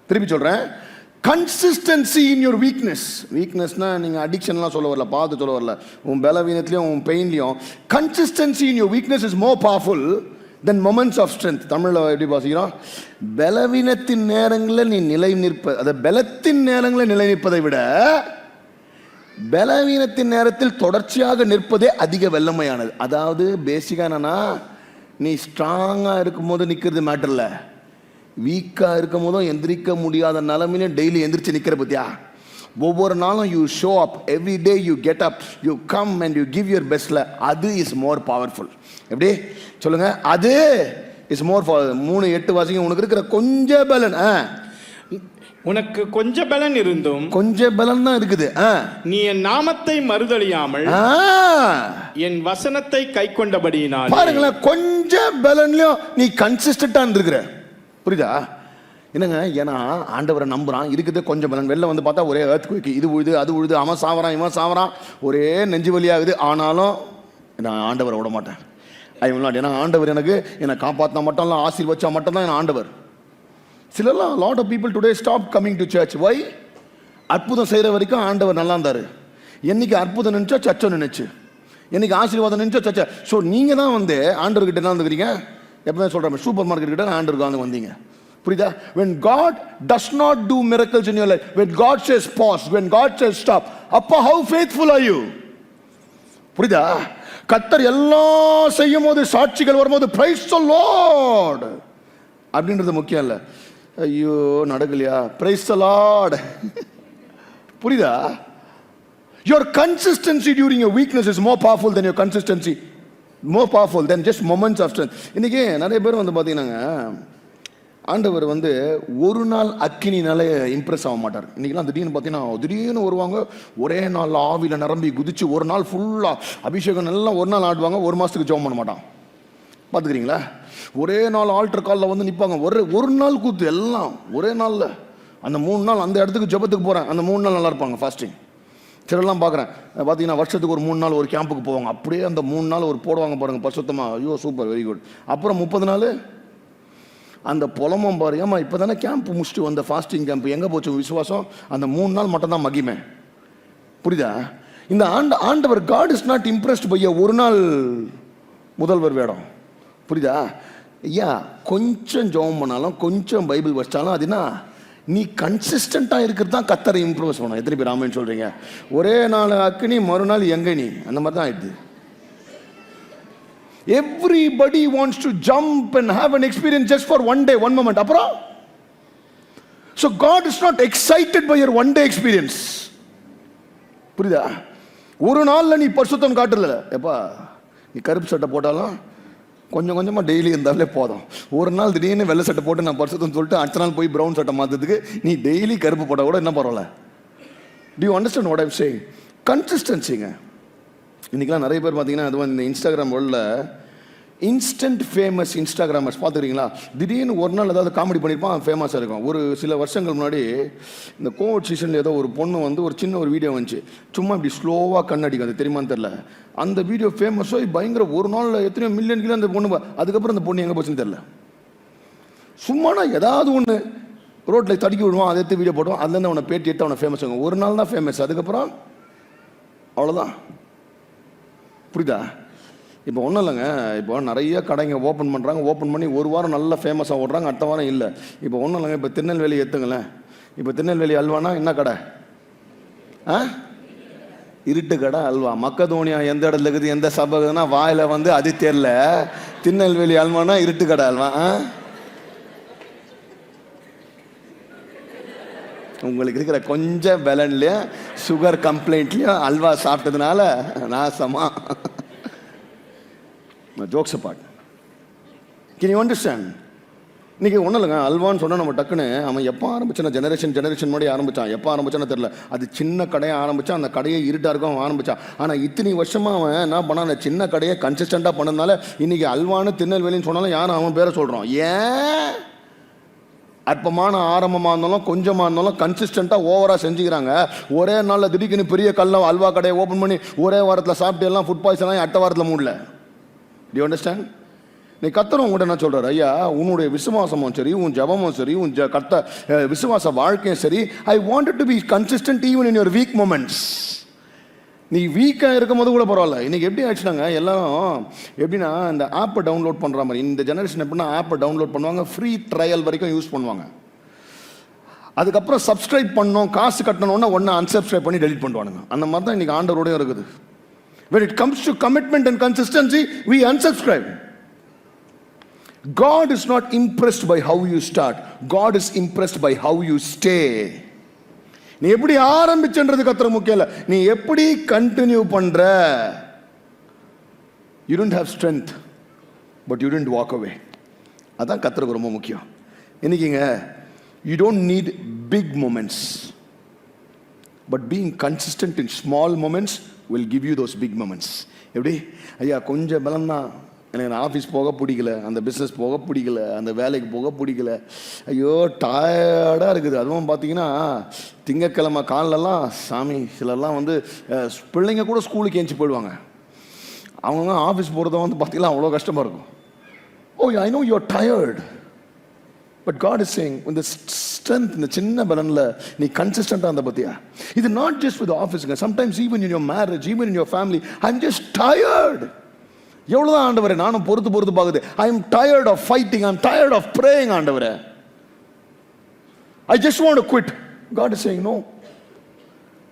திருப்பி சொல்றேன், consistency in your weakness. weaknessனா நீங்க அடிக்ஷன்லாம் சொல்ல வரல, பார்த்து சொல்ல வரல, உன் பலவீனத்திலையும் உன் பெயின்லையும் consistency in your weakness is more powerful than moments of strength. தமிழ்ல எப்படி வாசிக்கிறோம், பலவீனத்தின் நேரங்களில் நீ நிலை நிற்ப, அது பலத்தின் நேரங்களில் நிலை நிற்பதை விட பலவீனத்தின் நேரத்தில் தொடர்ச்சியாக நிற்பதே அதிக வல்லமையானது. அதாவது பேசிக்கா என்னன்னா, நீ ஸ்ட்ராங்கா இருக்கும் போது நிக்கிறது மேட்டர் இல்ல, வீக்கா இருக்கும் போதும் எந்திரிக்க முடியாத நிலைமையில டெய்லி எந்திரிச்சு நிக்கிற பத்தியா. ஒவ்வொரு நாளும் you show up, every day you get up, you come and you give your பெஸ்ட்ல, அது இஸ் மோர் பவர்ஃபுல். எப்படி சொல்லுங்க, அது இஸ் மோர் பவர். 3:8 வாசிங்க. உனக்கு இருக்கிற கொஞ்சம் பலன், உனக்கு கொஞ்ச பலன் இருந்தும், கொஞ்சம் பலன் தான் இருக்குது, நீ என் நாமத்தை மறுதலியாமல் என் வசனத்தை கை கொண்டபடியினால். பாருங்களேன், கொஞ்சம் பலன்லயும் நீ கன்சிஸ்டன்டா இருக்கிற, புரியுதா? என்னங்க, ஏன்னா ஆண்டவரை நம்புறான், இருக்குது கொஞ்சம் பலன். வெளில வந்து பார்த்தா ஒரே earthquake, இது உழுது அது உழுது, அவன் சாவறான் இவன் சாவறான், ஒரே நெஞ்சு வலியாகுது. ஆனாலும் நான் ஆண்டவரை விட மாட்டேன். ஏன்னா ஆண்டவர் எனக்கு என்னை காப்பாற்றினா மட்டும் இல்லை, ஆசீர்வச்சா மட்டும் தான் என் ஆண்டவர். சிலர்லாம் lot of people today stop coming to church. Why? அற்புதம் செய்கிற வரைக்கும் ஆண்டவர் நல்லா இருந்தார். என்னைக்கு அற்புதம் நினைச்சா சர்ச்சை நினைச்சு, என்னைக்கு ஆசீர்வாதம் நினைச்சா சர்ச்சை. ஸோ நீங்கள் தான் வந்து ஆண்டவர்கிட்ட என்ன வந்துக்கிறீங்க, எப்பவுமே சொல்கிறேன், சூப்பர் மார்க்கெட் கிட்ட ஆண்டவருக்கு வந்து வந்தீங்க, புரியுதா? When God does not do miracles in your life, when God says pause, when God says stop, அப்பா how faithful are you? புரியுதா? கர்த்தர் எல்லாம் செய்யும் போது, சாட்சிகள் வரும்போது praise the Lord அப்படின்றது முக்கியம் இல்லை. ஐயோ நடக்கலையா, praise the Lord. புரியுதா? Your consistency during your weakness is more powerful than your consistency, more powerful than just moments of strength. இன்னைக்கு நிறைய பேர் வந்து பார்த்தீங்கன்னா, ஆண்டவர் வந்து ஒரு நாள் அக்கினினால இம்ப்ரெஸ் ஆக மாட்டார். இன்னைக்கெல்லாம் திடீர்னு வருவாங்க, ஒரே நாள் ஆவியில் நிரம்பி குதிச்சு ஒரு நாள் ஃபுல்லாக அபிஷேகம் எல்லாம் ஒரு நாள் ஆடுவாங்க, ஒரு மாதத்துக்கு ஜெபம் பண்ண மாட்டான். பார்த்துக்கிறீங்களா? ஒரே நாள் ஆல்டர் காலில் வந்து நிற்பாங்க, ஒரு நாள் கூத்து எல்லாம் ஒரே நாளில். அந்த 3 நாள் அந்த இடத்துக்கு ஜெபத்துக்கு போகிறேன், அந்த 3 நாள் நல்லா இருப்பாங்க ஃபாஸ்டிங். சிலர்லாம் பார்க்குறேன், பார்த்தீங்கன்னா வருஷத்துக்கு ஒரு 3 நாள் ஒரு கேம்புக்கு போவாங்க, அப்படியே அந்த 3 நாள் ஒரு போடுவாங்க பாருங்கள் பரிசுத்தமாக. ஐயோ சூப்பர், வெரி குட். அப்புறம் 30 நாள் அந்த புலமும் பாரு, ஏமா இப்போ தானே கேம்ப் முடிச்சுட்டு வந்த ஃபாஸ்டிங் கேம்ப், எங்கே போச்சு விசுவாசம்? அந்த 3 நாள் மட்டும் தான் மகிமை. புரியுதா? இந்த ஆண்டவர் God is not impressed by ஒரு நாள் முதல்வர் வேடம். புரியுதா? ஐயா கொஞ்சம் ஜெபம் பண்ணாலும் கொஞ்சம் பைபிள் வச்சாலும் அதுனா நீ கன்சிஸ்டண்டா இருக்கிறது தான் கர்த்தரை இம்ப்ரெஸ் பண்ணணும். எத்தனை பேர் ஆமென் சொல்றீங்க? ஒரே நாள் அக்கினி மறுநாள் எங்க நீ, அந்த மாதிரி தான் ஆயிடுது. Everybody wants to jump and have an experience just for one day, one moment. அப்புறம் so God is not excited by your one day experience. புரியுதா? ஒரு நாள்ல நீ பரிசுத்தம் காட்டல, எப்பா நீ கருப்பு சட்டை போட்டாலும் கொஞ்சம் கொஞ்சமா டெய்லி இருந்தாலே போதும். ஒரு நாள் திடீர்னு வெள்ளை சட்டை போட்டு நான் பரிசுத்தம் சொல்லிட்டு அடுத்த நாள் போய் பிரவுன் சட்டை மாற்றதுக்கு நீ டெய்லி கருப்பு போட்டா கூட என்ன பரவாயில்ல. Do you understand what I'm saying? கன்சிஸ்டன்சிங்க. இன்றைக்கெலாம் நிறைய பேர் பார்த்தீங்கன்னா அது இந்த இன்ஸ்டாகிராம் வேர்ல்டில் இன்ஸ்டன்ட் ஃபேமஸ் இன்ஸ்டாகிராமர்ஸ் பார்த்துக்கிறீங்களா? திடீர்னு ஒரு நாள் ஏதாவது காமெடி பண்ணியிருப்பான், ஃபேமஸாக இருக்கும். ஒரு சில வருஷங்கள் முன்னாடி இந்த கோவிட் சீசனில் ஏதோ ஒரு பொண்ணு வந்து ஒரு சின்ன ஒரு வீடியோ வந்துச்சு, சும்மா இப்படி ஸ்லோவாக கண்ணடிக்கும், அது தெரியுமான்னு தெரில. அந்த வீடியோ ஃபேமஸோ பயங்கர, ஒரு நாளில் எத்தனையோ மில்லியன் கிலோ அந்த பொண்ணு. அதுக்கப்புறம் அந்த பொண்ணு எங்கே போச்சுன்னு தெரில. சும்மானா ஏதாவது ஒன்று ரோட்டில் தடுக்கி விடுவான், அதை எடுத்து வீடியோ போடுவான், அதுலேருந்து அவனை பேட்டி எடுத்து அவனை ஃபேமஸ் ஆகும். ஒரு நாள் தான் ஃபேமஸ், அதுக்கப்புறம் அவ்வளோதான். புரியுதா? இப்போ ஒன்றும் இல்லைங்க, இப்போ நிறைய கடைங்க ஓப்பன் பண்ணுறாங்க, ஓப்பன் பண்ணி ஒரு வாரம் நல்லா ஃபேமஸாக ஓடுறாங்க, அடுத்த வாரம் இல்லை. இப்போ ஒன்றும் இல்லைங்க, இப்போ திருநெல்வேலி எடுத்துங்களேன். இப்போ திருநெல்வேலி அல்வானா என்ன கடை? இருட்டு கடை அல்வா. மக்கதோனியா எந்த இடத்துல இருக்குது, எந்த சபை இருக்குதுன்னா வாயில் வந்து அது தெரியல. திருநெல்வேலி அல்வானா இருட்டு கடை அல்வா. உங்களுக்கு இருக்கிற கொஞ்சம் பலன்லையும் சுகர் கம்ப்ளைண்ட்லையும் அல்வா சாப்பிட்டதுனால நாசமா. Jokes apart. Can you understand? இன்னைக்கு ஒன்றும் இல்லைங்க, அல்வான்னு சொன்னால் நம்ம டக்குன்னு அவன் எப்போ ஆரம்பிச்சான ஜெனரேஷன் முன்னாடி ஆரம்பித்தான். எப்போ ஆரம்பிச்சான்னு தெரியல. அது சின்ன கடையை ஆரம்பித்தான், அந்த கடையை இருட்டாக இருக்கும் அவன் ஆரம்பித்தான். ஆனால் இத்தனை வருஷமாக அவன் என்ன பண்ணான், அந்த சின்ன கடையை கன்சிஸ்டண்ட்டாக பண்ணதுனால இன்றைக்கி அல்வான்னு திருநெல்வேலின்னு சொன்னாலும் யாரும் அவன் பேரை சொல்கிறோம். ஏன்? அற்பமான ஆரம்பமாக இருந்தாலும் கொஞ்சமாக இருந்தாலும் கன்சிஸ்டண்ட்டாக ஓவராக செஞ்சுக்கிறாங்க. ஒரே நாளில் திடீர்னு பெரிய அல்வா கடையை ஓப்பன் பண்ணி ஒரே வாரத்தில் சாப்பிட்டு எல்லாம் ஃபுட் பாய்சன் ஆகி அடுத்த வாரத்தில் மூடல. To you understand? நீ கர்த்தர் உங்கள்கிட்ட என்ன சொல்கிறார்? ஐயா, உன்னுடைய விசுவாசமும் சரி, உன் ஜபமும் சரி, உன் விசுவாச வாழ்க்கையும் சரி, I wanted to be consistent even in your week moments. நீ வீக்காக இருக்கும் போது கூட பரவாயில்ல. இன்றைக்கி எப்படி ஆச்சுனாங்க, எல்லாரும் எப்படின்னா இந்த ஆப்பை டவுன்லோட் பண்ணுற மாதிரி. இந்த ஜெனரேஷன் எப்படின்னா ஆப்பை டவுன்லோட் பண்ணுவாங்க, ஃப்ரீ ட்ரையல் வரைக்கும் யூஸ் பண்ணுவாங்க. அதுக்கப்புறம் சப்ஸ்கிரைப் பண்ணோம், காசு கட்டணும்னா ஒன்று அன்சப்ஸ்கிரைப் பண்ணி டெலிட் பண்ணுவானுங்க. அந்த மாதிரி தான் இன்றைக்கி ஆண்டவரோடையும் இருக்குது. When it comes to commitment and consistency, we unsubscribe. God is not impressed by how you start. God is impressed by how you stay. நீ எப்படி ஆரம்பிச்சன்றது கர்த்தர் முக்கியம் இல்லை, நீ எப்படி கண்டினியூ பண்ற. You don't have strength, but you didn't walk away. அதான் கர்த்தருக்கு ரொம்ப முக்கியம். இன்னைக்குங்க, you don't need big moments, but being consistent in small moments will give you those big moments. எப்படி? ஐயா, கொஞ்சம் பலம் தான், எனக்கு ஆஃபீஸ் போக பிடிக்கல, அந்த பிஸ்னஸ் போக பிடிக்கல, அந்த வேலைக்கு போக பிடிக்கல, ஐயோ டயர்டாக இருக்குது. அதுவும் பார்த்தீங்கன்னா திங்கக்கிழமை காலிலலாம் சாமி சிலர்லாம் வந்து பிள்ளைங்க கூட ஸ்கூலுக்கு ஏஞ்சி போயிடுவாங்க. அவங்க ஆஃபீஸ் போகிறத வந்து பார்த்தீங்கன்னா அவ்வளோ கஷ்டமாக இருக்கும். Oh, I know you are tired, but God is saying இந்த ஸ்ட்ரென்த், இந்த சின்ன பலனில் நீ கன்சிஸ்டண்டாக இருந்த பற்றியா. இது நாட் ஜஸ்ட் வித் ஆஃபீஸுங்க, sometimes even in your marriage, even in your family. I am just tired. எவ்வளோதான் ஆண்டவரே, நானும் பொறுத்து பார்க்குது. I am tired of fighting, I am tired of praying ஆண்டவரே. I just want to quit. God is saying no.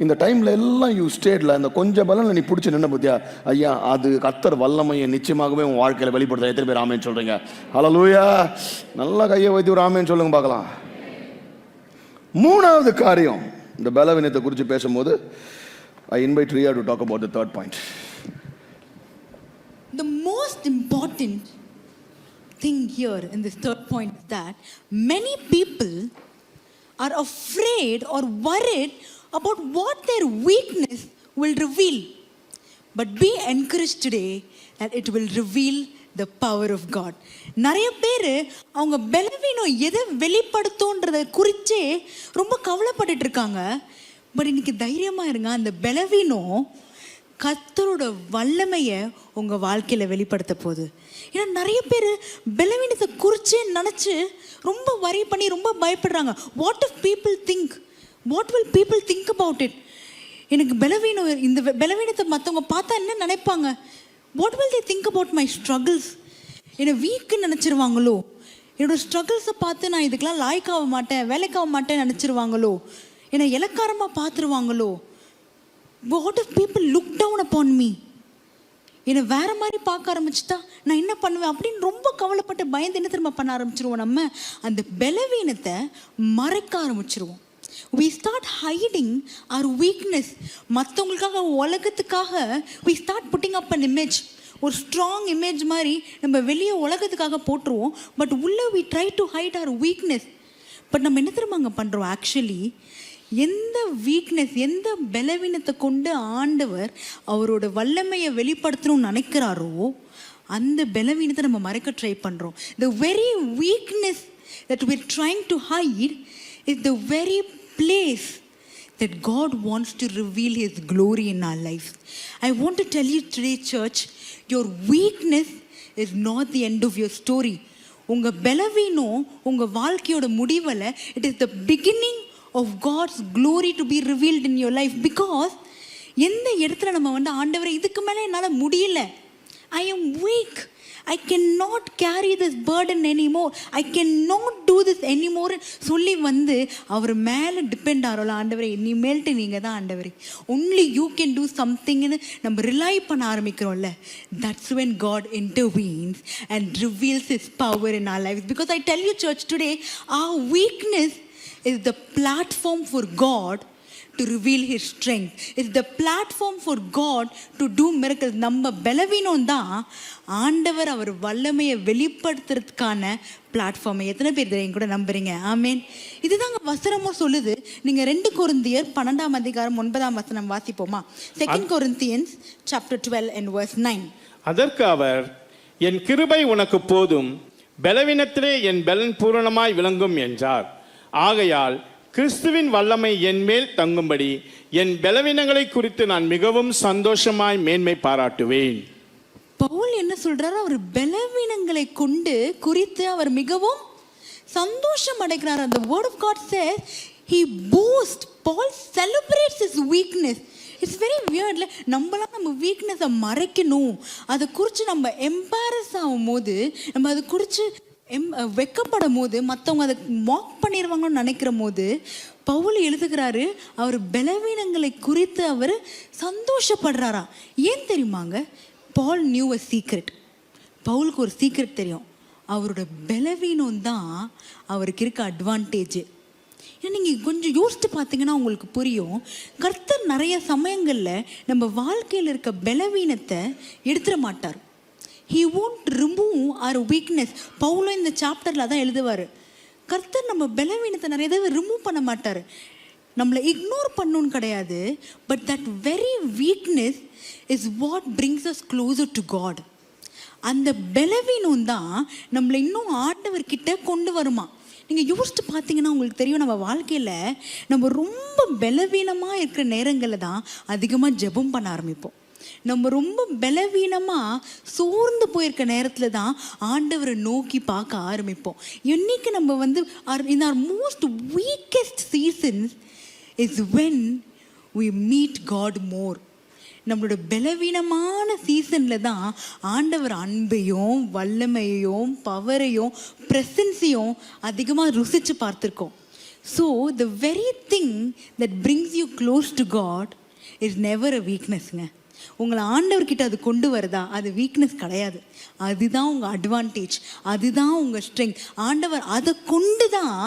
இந்த டைமில் எல்லாம் you ஸ்டேட்ல அந்த கொஞ்சம் பலனில் நீ பிடிச்சி நின்ன பத்தியா, ஐயா, அது கர்த்தர் வல்லமையை நிச்சயமாகவே உன் வாழ்க்கையில் வெளிப்படுத்த. எத்தனை பேர் ஆமேன்னு சொல்றீங்க? ஹல்லேலூயா. நல்லா கையை வைத்து ஒரு ஆமேன்னு சொல்லுங்க பார்க்கலாம். மூணாவது காரியம், இந்த பலவீனத்தை குறித்து பேசும்போது I invite Ria to talk about the third point. The most important thing here in this third point is that many people are afraid or worried about what their weakness will reveal. But be encouraged today that it will reveal the power of God. நிறைய பேர் அவங்க பலவீனம் எதை வெளிப்படுத்தும்ன்றதை குறிச்சே ரொம்ப கவலைப்பட்டுட்டு இருக்காங்க. But இன்னைக்கு தைரியமா இருங்க, அந்த பலவீனம் கர்த்தரோட வல்லமையை உங்க வாழ்க்கையில வெளிப்படுத்த போகுது. ஏன்னா நிறைய பேர் பலவீனத்தை குறிச்சே நினைச்சு ரொம்ப வரி பண்ணி ரொம்ப பயப்படுறாங்க. What if people think, what will people think about it. எனக்கு பலவீனம், இந்த பலவீனத்தை மற்றவங்க பார்த்தா என்ன நினைப்பாங்க? What will they think about my struggles. என்னை வீக்குன்னு நினச்சிருவாங்களோ, என்னோடய ஸ்ட்ரகிள்ஸை பார்த்து நான் இதுக்கெல்லாம் லாய்க்காக மாட்டேன், வேலைக்காக மாட்டேன்னு நினச்சிருவாங்களோ, என்னை இலக்காரமாக பார்த்துருவாங்களோ. What if people look down upon me. என்னை வேறு மாதிரி பார்க்க ஆரம்பிச்சுட்டா நான் என்ன பண்ணுவேன் அப்படின்னு ரொம்ப கவலைப்பட்டு பயந்து என்ன திரும்ப பண்ண ஆரம்பிச்சிருவோம். நம்ம அந்த பலவீனத்தை மறைக்க ஆரம்பிச்சிருவோம். We start hiding our weakness. மற்றவங்களுக்காக, உலகத்துக்காக we start putting up an image. ஒரு ஸ்ட்ராங் இமேஜ் மாதிரி நம்ம வெளியே உலகத்துக்காக போட்டுருவோம். பட் உள்ள we try to hide our weakness. But நம்ம என்ன தெரியுமா அங்கே பண்ணுறோம்? ஆக்சுவலி எந்த வீக்னஸ், எந்த பலவீனத்தை கொண்டு ஆண்டவர் அவரோட வல்லமையை வெளிப்படுத்தணும்னு நினைக்கிறாரோ அந்த பலவீனத்தை நம்ம மறைக்க ட்ரை பண்ணுறோம். The very weakness that we're trying to hide is the very place that God wants to reveal His glory in our lives. I want to tell you today, church, your weakness is not the end of your story. உங்க பலவீனம் உங்க வாழ்க்கையோட முடிவல, it is the beginning of God's glory to be revealed in your life. Because எந்த இடத்துல நம்ம வந்து ஆண்டவரே இதுக்கு மேலே என்னால் முடியல, I am week, I cannot carry this burden anymore, I cannot do this anymore சொல்லி வந்து அவர் மேலே டிபெண்ட் ஆகிறோம்ல, ஆண்டவரே இனிமேல்ட்டு நீங்கள் தான் ஆண்டவரே, only you can do somethingன்னு நம்ம ரிலை பண்ண ஆரம்பிக்கிறோம்ல, that's when God intervenes and reveals his power in our lives. Because I tell you church today, our weakness is the platform for God to reveal his strength. It's the platform for God to do miracles. நம்ம பலவீனம் தான் ஆண்டவர் அவர் வல்லமையை வெளிப்படுத்துறதுக்கான platform. எத்தனை பேர் என் கூட நம்புறீங்க? ஆமேன். இதுதாங்க வசனமும் சொல்லுது. நீங்க 2 கொரிந்தியர் 12ஆம் அதிகாரம் 9ஆம் வசனம் வாசிப்போமா? 2 Corinthians chapter 12 and verse 9. அதற்கு அவர், என் கிருபை உனக்கு போதும், பலவீனத்திலே என் பலன் பூரணமாய் விளங்கும் என்றார். ஆகையால் கிறிஸ்துவின் வல்லமை என் மேல் தங்கும்படி என் பலவீனங்களை குறித்து நான் மிகவும் சந்தோஷமாய் மேன்மை பாராட்டுவேன். பவுல் என்ன சொல்றாரு? அவர் பலவீனங்களை கொண்டு குறித்து அவர் மிகவும் சந்தோஷம் அடைகிறார். அந்த word of God says he boasts. Paul celebrates his weakness. It's very weird. நம்மளாம் நம்ம வீக்னஸை மறைக்கணும், அதை குறித்து நம்ம எம்பாரஸ் ஆகும் போது, நம்ம அதை குறித்து வெக்கப்படும் போது, மற்றவங்க அதை மாக் பண்ணிடுவாங்கன்னு நினைக்கிற போது பவுல் எழுதுகிறாரு அவர் பலவீனங்களை குறித்து அவர் சந்தோஷப்படுறாரா. ஏன் தெரியுமாங்க? பால் நியூ அ சீக்ரெட். பவுலுக்கு ஒரு சீக்ரெட் தெரியும். அவரோட பலவீனம் தான் அவருக்கு இருக்க அட்வான்டேஜ். ஏன்னா நீங்கள் கொஞ்சம் யோசித்து பார்த்தீங்கன்னா உங்களுக்கு புரியும். கர்த்தர் நிறைய சமயங்களில் நம்ம வாழ்க்கையில் இருக்க பலவீனத்தை எடுத்துட மாட்டார். He won't remove our weakness. பவுலும் இந்த சாப்டரில் தான் எழுதுவார். கர்த்தர் நம்ம பலவீனத்தை நிறைய தடவை ரிமூவ் பண்ண மாட்டார், நம்மளை இக்னோர் பண்ணணும்னு கிடையாது. But that very weakness is what brings us closer to God. அந்த பலவீனம் தான் நம்மளை இன்னும் ஆண்டவர்கிட்ட கொண்டு வருமா. நீங்கள் யோசிச்சு பார்த்தீங்கன்னா உங்களுக்கு தெரியும், நம்ம வாழ்க்கையில் நம்ம ரொம்ப பலவீனமாக இருக்கிற நேரங்களில் தான் அதிகமாக ஜெபம் பண்ண ஆரம்பிப்போம். நம்ம ரொம்ப பலவீனமாக சோர்ந்து போயிருக்க நேரத்தில் தான் ஆண்டவரை நோக்கி பார்க்க ஆரம்பிப்போம். என்னைக்கு நம்ம வந்து in our most weakest seasons is when we meet God more. நம்மளோட பலவீனமான சீசனில் தான் ஆண்டவர் அன்பையும் வல்லமையையும் பவரையும் ப்ரெசன்ஸையும் அதிகமாக ருசித்து பார்த்துருக்கோம். So the very thing that brings you close to God is never a வீக்னஸ்ங்க. உங்களை ஆண்டவர்கிட்ட அது கொண்டு வருதா, அது வீக்னஸ் கிடையாது, அதுதான் உங்கள் அட்வான்டேஜ், அதுதான் உங்கள் ஸ்ட்ரெங்க். ஆண்டவர் அதை கொண்டு தான்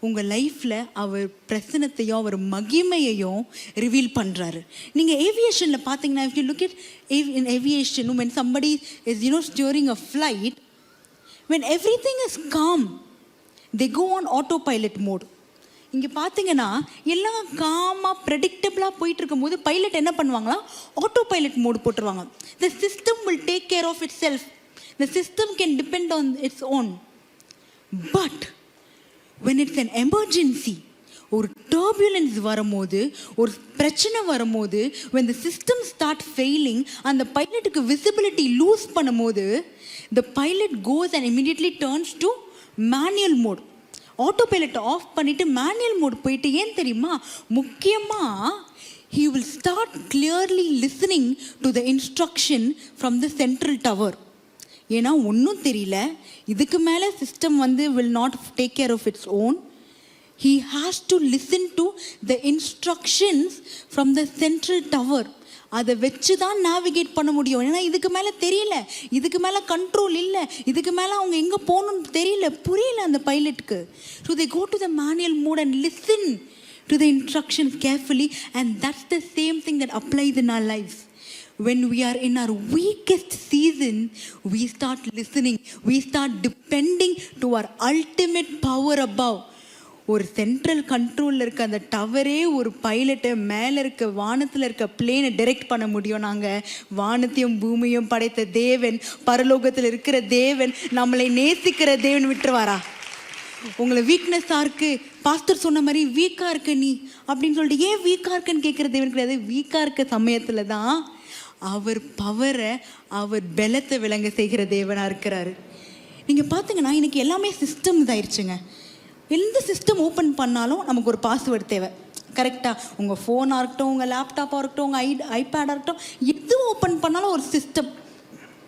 உங்கள் லைஃப்பில் அவர் பிரசனத்தையும் அவர் மகிமையையும் ரிவீல் பண்ணுறாரு. நீங்கள் ஏவியேஷனில் பார்த்தீங்கன்னா, if you look at in aviation, when somebody is steering a flight, when everything is calm, they go on autopilot mode. இங்கே பார்த்தீங்கன்னா எல்லாம் காமாக ப்ரெடிக்டபிளாக போயிட்டு இருக்கும் போது பைலட் என்ன பண்ணுவாங்களா, ஆட்டோ பைலட் மோடு போட்டுருவாங்க. The system will take care of itself, the system can depend on its own. But when it's an emergency, ஒரு டர்புலன்ஸ் வரும்போது, ஒரு பிரச்சனை வரும்போது, when the system start failing, அந்த பைலட்டுக்கு விசிபிலிட்டி லூஸ் பண்ணும்போது the pilot goes and immediately turns to manual mode. Autopilot off பண்ணிவிட்டு manual mode போயிட்டு, ஏன் தெரியுமா, முக்கியமாக he will start clearly listening to the instruction from the central tower. ஏன்னா ஒன்றும் தெரியல, இதுக்கு மேலே சிஸ்டம் வந்து will not take care of its own. He has to listen to the instructions from the central tower. அதை வச்சு தான் navigate பண்ண முடியும். ஏன்னா இதுக்கு மேலே தெரியல, இதுக்கு மேலே கண்ட்ரோல் இல்லை, இதுக்கு மேலே அவங்க எங்கே போகணுன்னு தெரியல, புரியல அந்த பைலட்டுக்கு. So they go to the manual mode and listen to the instructions carefully, and that's the same thing that applies in our lives. When we are in our weakest season, we start listening, we start depending to our ultimate power above. ஒரு central கண்ட்ரோலில் இருக்க அந்த டவரே ஒரு பைலட்டை மேலே இருக்க வானத்தில் இருக்க பிளேனை டைரெக்ட் பண்ண முடியும். நாங்கள் வானத்தையும் பூமியும் படைத்த தேவன், பரலோகத்தில் இருக்கிற தேவன், நம்மளை நேசிக்கிற தேவன் விட்டுருவாரா? உங்களை வீக்னஸாக இருக்குது, பாஸ்டர் சொன்ன மாதிரி வீக்காக இருக்க நீ அப்படின்னு சொல்லிட்டு ஏன் வீக்காக இருக்குன்னு கேட்குற தேவன் கிடையாது. வீக்காக இருக்க சமயத்தில் தான் அவர் பவரை, அவர் பலத்தை விளங்க செய்கிற தேவனாக இருக்கிறாரு. நீங்கள் பார்த்தீங்கன்னா இன்றைக்கி எல்லாமே சிஸ்டம் இதாயிருச்சுங்க. எந்த சிஸ்டம் ஓப்பன் பண்ணாலும் நமக்கு ஒரு பாஸ்வேர்டு தேவை. கரெக்டாக உங்கள் ஃபோனாக இருக்கட்டும், உங்கள் லேப்டாப்பாக இருக்கட்டும், உங்கள் ஐபேடாக இருக்கட்டும், எது ஓப்பன் பண்ணாலும் ஒரு சிஸ்டம்.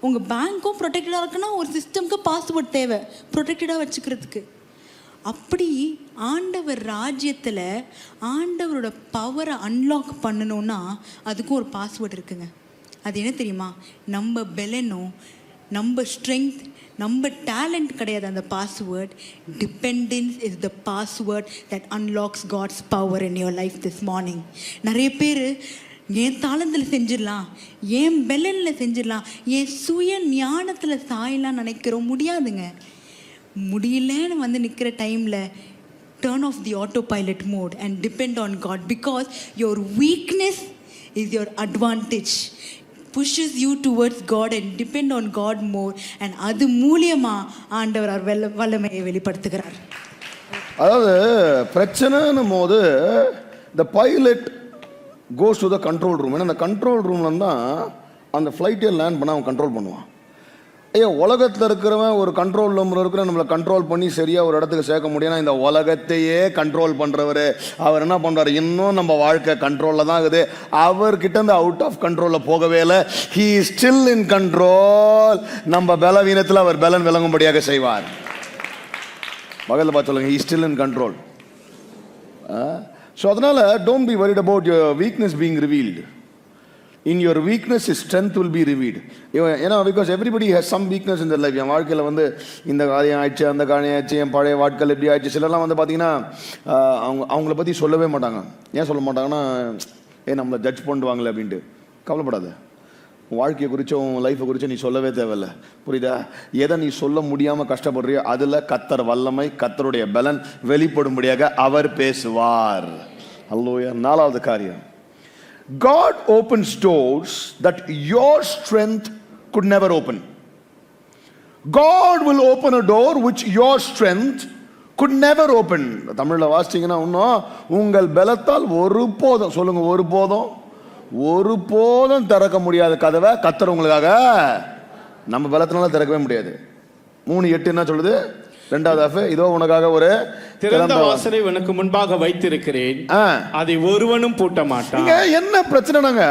உங்கள் பேங்க்கும் ப்ரொடெக்டடாக இருக்குன்னா ஒரு சிஸ்டம்க்கு பாஸ்வேர்ட் தேவை ப்ரொடெக்டடாக வச்சுக்கிறதுக்கு. அப்படி ஆண்டவர் ராஜ்யத்தில் ஆண்டவரோட பவரை அன்லாக் பண்ணணுன்னா அதுக்கும் ஒரு பாஸ்வேர்டு இருக்குங்க. அது என்ன தெரியுமா? நம்ம பெலனோ, நம்ம ஸ்ட்ரென்த், நம்ம டேலண்ட் கிடையாது அந்த password. Dependence is the password that unlocks God's power in your life this morning. நிறைய பேர் என் தாளத்தில் செஞ்சிடலாம், என் பெலனில் செஞ்சிடலாம், என் சுய ஞானத்தில் சாயலாம் நினைக்கிறோம். முடியாதுங்க. முடியலன்னு வந்து நிற்கிற டைமில் turn off the autopilot mode and depend on God, because your weakness is your advantage. Pushes you towards God and depend on God more, and அது மூலியமா ஆண்டவர் வல்லமையை வெளிப்படுத்துகிறார். அதாவது பிரச்சனைன்னும் போது the pilot goes to the control room. ஏன்னா அந்த control ரூம்ல தான் அந்த ஃப்ளைட்டே லேண்ட் பண்ண அவன் கண்ட்ரோல் பண்ணுவான். ஐயா, உலகத்தில் இருக்கிறவன் ஒரு கண்ட்ரோல் ரூமில் இருக்கிற நம்மளை கண்ட்ரோல் பண்ணி சரியாக ஒரு இடத்துக்கு சேர்க்க முடியும்னா, இந்த உலகத்தையே கண்ட்ரோல் பண்ணுறவர் அவர் என்ன பண்ணுறாரு? இன்னும் நம்ம வாழ்க்கை கண்ட்ரோலில் தான் இருக்குது. அவர்கிட்ட இருந்து அவுட் ஆஃப் கண்ட்ரோலில் போகவே இல்லை. He still in control. நம்ம பலவீனத்தில் அவர் பலன் விளங்கும்படியாக செய்வார். பகலில் பார்த்து சொல்லுங்க, he still in control. So அதனால don't be worried about your weakness being revealed. In your weakness, his strength will be revealed. ஏன்னா because everybody has some weakness in their life. என் வாழ்க்கையில் வந்து இந்த காரியம் ஆயிடுச்சு, அந்த காரியம் ஆயிடுச்சு, என் பழைய வாழ்க்கையில் எப்படி ஆயிடுச்சு. சிலர்லாம் வந்து பார்த்தீங்கன்னா அவங்கள பற்றி சொல்லவே மாட்டாங்க. ஏன் சொல்ல மாட்டாங்கன்னா, நம்மளை ஜட்ஜ் பண்ணுவாங்களே அப்படின்ட்டு. கவலைப்படாத, உன் வாழ்க்கையை குறித்தோ உன் லைஃப்பை குறித்தோ நீ சொல்லவே தேவையில்லை. புரியுதா? எதை நீ சொல்ல முடியாமல் கஷ்டப்படுறியோ அதில் கர்த்தர் வல்லமை, கர்த்தருடைய பலன் வெளிப்படும்படியாக அவர் பேசுவார். அல்லேலூயா. நாலாவது காரியம், God opens doors that your strength could never open. God will open a door which your strength could never open. தமிழில் வாசிச்சீங்கன்னா இன்னும் உங்கள் பலத்தால் ஒருபோதும், சொல்லுங்க, ஒருபோதும் திறக்க முடியாத கதவை கர்த்தர் உங்களுக்காக நம்ம பலத்தினால திறக்கவே முடியாது. 3:8 என்ன சொல்லுது? இரண்டாவது, இதோ உனக்காக ஒரு திறந்த வாசலை உனக்கு முன்பாக வைத்திருக்கிறேன், அதை ஒருவனும் பூட்ட மாட்டான். என்ன பிரச்சனைனாங்க,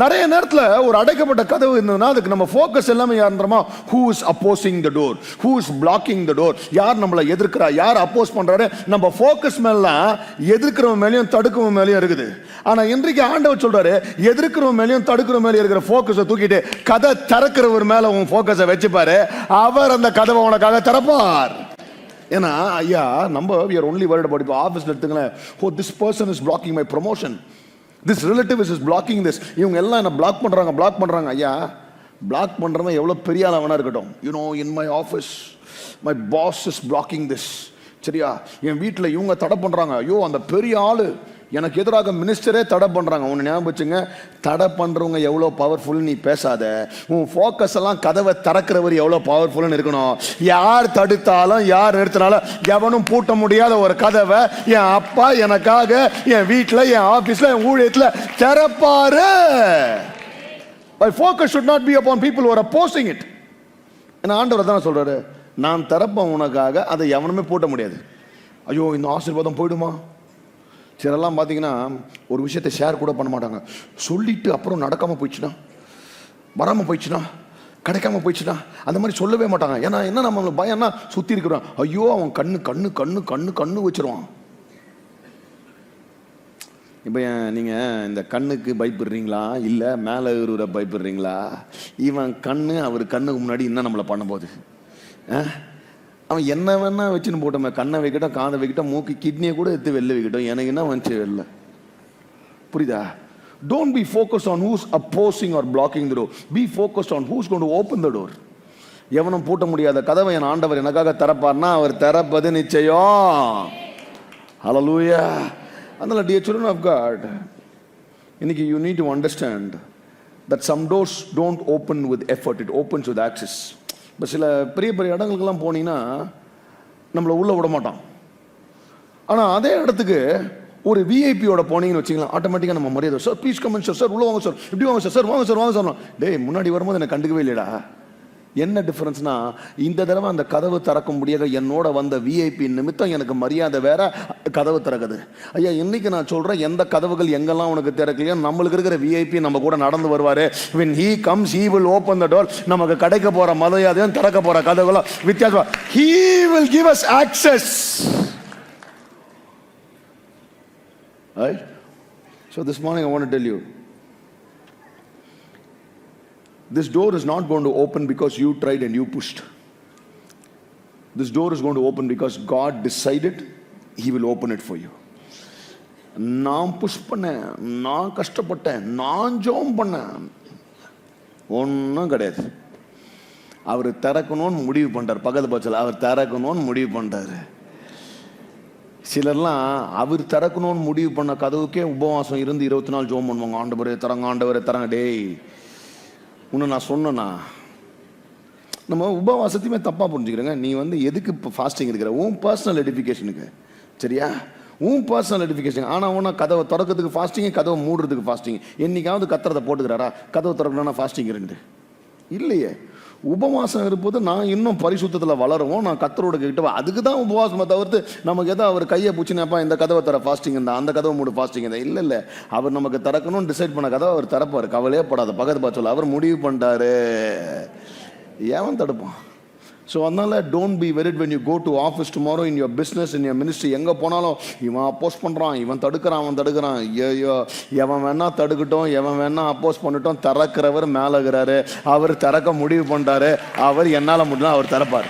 நிறைய நேரத்தில் ஒரு அடைக்கப்பட்ட கதவு இருந்ததுன்னா அதுக்கு நம்ம ஃபோக்கஸ் எல்லாமே யாருன்றமா, who is opposing the door, who is blocking the door, யார் நம்மளை எதிர்க்கிறா, யார் அப்போஸ் பண்றாரு. நம்ம ஃபோக்கஸ் மேலாம் எதிர்க்கிறவன் மேலேயும் தடுக்கிறவன் மேலேயும் இருக்குது. ஆனா இன்றைக்கு ஆண்டவர் சொல்றாரு, எதிர்க்கிறவன் மேலேயும் தடுக்கிறவன் மேலேயும் இருக்கிற ஃபோக்கஸை தூக்கிட்டு கதை திறக்கிறவர் மேல உன் ஃபோக்கஸை வச்சுப்பாரு. அவர் அந்த கதவை உனக்காக திறப்பார். ஏன்னா ஐயா, நம்ம we are only worried about, இப்போ ஆஃபீஸில் எடுத்துங்களேன், oh this person is blocking my promotion, this relative is blocking this, இவங்க எல்லாம் என்ன பிளாக் பண்றாங்க. ஐயா, பிளாக் பண்றவன் எவ்வளவு பெரிய ஆளவனா இருக்கட்டும், in my office my boss is blocking this, சரியா, என் வீட்டில் இவங்க தடை பண்றாங்க, ஐயோ அந்த பெரிய ஆளு எனக்கு எதிராக மினிஸ்டரே தடை பண்றாங்க. உன்னை ஞாபகம் வச்சுங்க, தடை பண்றவங்க எவ்வளோ பவர்ஃபுல் நீ பேசாத. உன் ஃபோக்கஸ் எல்லாம் கதவை திறக்கிறவர் எவ்வளோ பவர்ஃபுல்னு இருக்கணும். யார் தடுத்தாலும் யார் நிறுத்தினாலும் எவனும் பூட்ட முடியாத ஒரு கதவை என் அப்பா எனக்காக என் வீட்டில், என் ஆஃபீஸில், என் ஊழியத்தில் திறப்பாரு. My focus should not be upon people who are opposing it. ஏன்னா ஆண்டவர் தானே சொல்றாரு, நான் திறப்பேன் உனக்காக, அதை எவனுமே பூட்ட முடியாது. ஐயோ இந்த ஆசீர்வாதம் போயிடுமா? சிலரெல்லாம் பார்த்தீங்கன்னா ஒரு விஷயத்தை ஷேர் கூட பண்ண மாட்டாங்க. சொல்லிட்டு அப்புறம் நடக்காமல் போயிடுச்சுன்னா, வராமல் போயிடுச்சுன்னா, கிடைக்காம போயிடுச்சுன்னா அந்த மாதிரி சொல்லவே மாட்டாங்க. ஏன்னா என்ன, நம்ம பயம்னா சுற்றி இருக்கிறோம், ஐயோ அவன் கண்ணு வச்சிருவான். இப்போ நீங்கள் இந்த கண்ணுக்கு பயப்படுறீங்களா, இல்லை மேலே இருக்கிற பயப்படுறீங்களா? இவன் கண்ணு, அவர் கண்ணுக்கு முன்னாடி என்ன நம்மளை பண்ண போகுது? அவன் என்ன வேணா வச்சுன்னு போட்டோமே, கண்ணை வைக்கட்டும், காதை வைக்கட்டும், மூக்கு, கிட்னியை கூட எடுத்து வெளில வைக்கட்டும், எனக்கு என்ன வந்துச்சு வெளில. புரியுதா? Don't be focused on who's opposing or blocking the door. Be focused on who's going to open the door. எவனும் பூட்ட முடியாத கதவை என் ஆண்டவர் எனக்காக திறப்பார்னா அவர் திறப்பது நிச்சயம். Hallelujah. அதனால dear children of God, இன்னைக்கு you need to understand that some doors don't open with effort, it opens with access. இப்போ சில பெரிய பெரிய இடங்களுக்கெல்லாம் போனீங்கன்னா நம்மளை உள்ளே விட மாட்டான். ஆனால் அதே இடத்துக்கு ஒரு விஐபியோட போனீங்கன்னு வச்சிங்களா, ஆட்டோமேட்டிக்காக நம்ம மரியாதை, sir please comment sir, sir உள்ள வாங்க சார், இப்படி வாங்க சார், சார் வாங்க சார், வாங்க சார். டேய், முன்னாடி வரும்போது என்னை கண்டுக்கவே இல்லைடா, என்ன டிஃபரன்ஸ்னா, இந்த தடவை அந்த கதவு திறக்க முடியாத என்னோட வந்த விஐபி நிமித்தம் எனக்கு மரியாதை வேற, கதவு திறக்குது. ஐயா, இன்னைக்கு நான் சொல்றேன், எந்த கதவுகள் எங்கெல்லாம் உனக்கு திறக்கலையோ நம்மளுக்கு இருக்கிற விஐபி நம்ம கூட நடந்து வருவாரு. when he comes he will open the door. நமக்கு கிடைக்க போற மரியாதையும் திறக்க போற கதவுகளும் வித்தியாசம். he will give us access. Right? So this morning I want to tell you, this door is not going to open because you tried and you pushed. This door is going to open because God decided he will open it for you. நான் push பண்ணேன், நான் கஷ்டப்பட்டேன், நான் ஜெபம் பண்ணேன், ஒன்றும் கிடையாது. அவர் திறக்கணும்னு முடிவு பண்ணிட்டார். பக்கத்து பட்சத்தில் அவர் திறக்கணும்னு முடிவு பண்ணிட்டாரு. சிலர்லாம் அவர் திறக்கணும்னு முடிவு பண்ண கதவுக்கே உபவாசம் இருந்து 24 ஜெபம் பண்ணுவாங்க. ஆண்டவரே தரங்க, ஆண்டவரே தரங்க. டேய், இன்னும் நான் சொன்னேன்னா, நம்ம உபவாசத்தையுமே தப்பாக புரிஞ்சுக்கிறேங்க. நீ எதுக்கு இப்போ ஃபாஸ்டிங் இருக்கிற? உன் பர்சனல் எடிஃபிகேஷனுக்கு, சரியா? உன் பர்சனல் எடிஃபிகேஷன். ஆனால் ஒன்றா கதவை திறக்கிறதுக்கு ஃபாஸ்டிங், கதவை மூடுறதுக்கு ஃபாஸ்டிங். என்னைக்காவது கத்துறதை போட்டுக்கிறாரா? கதவை திறக்கணும்னா ஃபாஸ்டிங் இருக்குது இல்லையே. உபவாசம் இருப்பது நான் இன்னும் பரிசுத்தத்தில் வளருவோம், நான் கத்தரோட கிட்ட அதுக்கு தான் உபவாசத்தை தவிர்த்து நமக்கு எதோ அவர் கையை பிடிச்சினப்பா இந்த கதவை தர ஃபாஸ்டிங் இருந்தா, அந்த கதவை மூடு ஃபாஸ்டிங் இருந்தா இல்லை. அவர் நமக்கு திறக்கணும்னு டிசைட் பண்ண கதவை அவர் திறப்பார். கவலையே படாத. பக்கத்து பார்த்து அவர் முடிவு பண்ணிட்டாரு, ஏன் தடுப்பான்? ஸோ அதனால don't be worried when you go to office tomorrow, in your business, in your ministry. எங்கே போனாலும் இவன் அப்போஸ் பண்ணுறான், இவன் தடுக்கிறான், அவன் தடுக்கிறான். ஐயோ, எவன் வேணா தடுக்கட்டும், எவன் வேணா அப்போஸ் பண்ணிட்டோம். திறக்கிறவர் மேலகிறாரு, அவர் திறக்க முடிவு பண்ணிட்டாரு. அவர் என்னால் முடியல, அவர் திறப்பார்.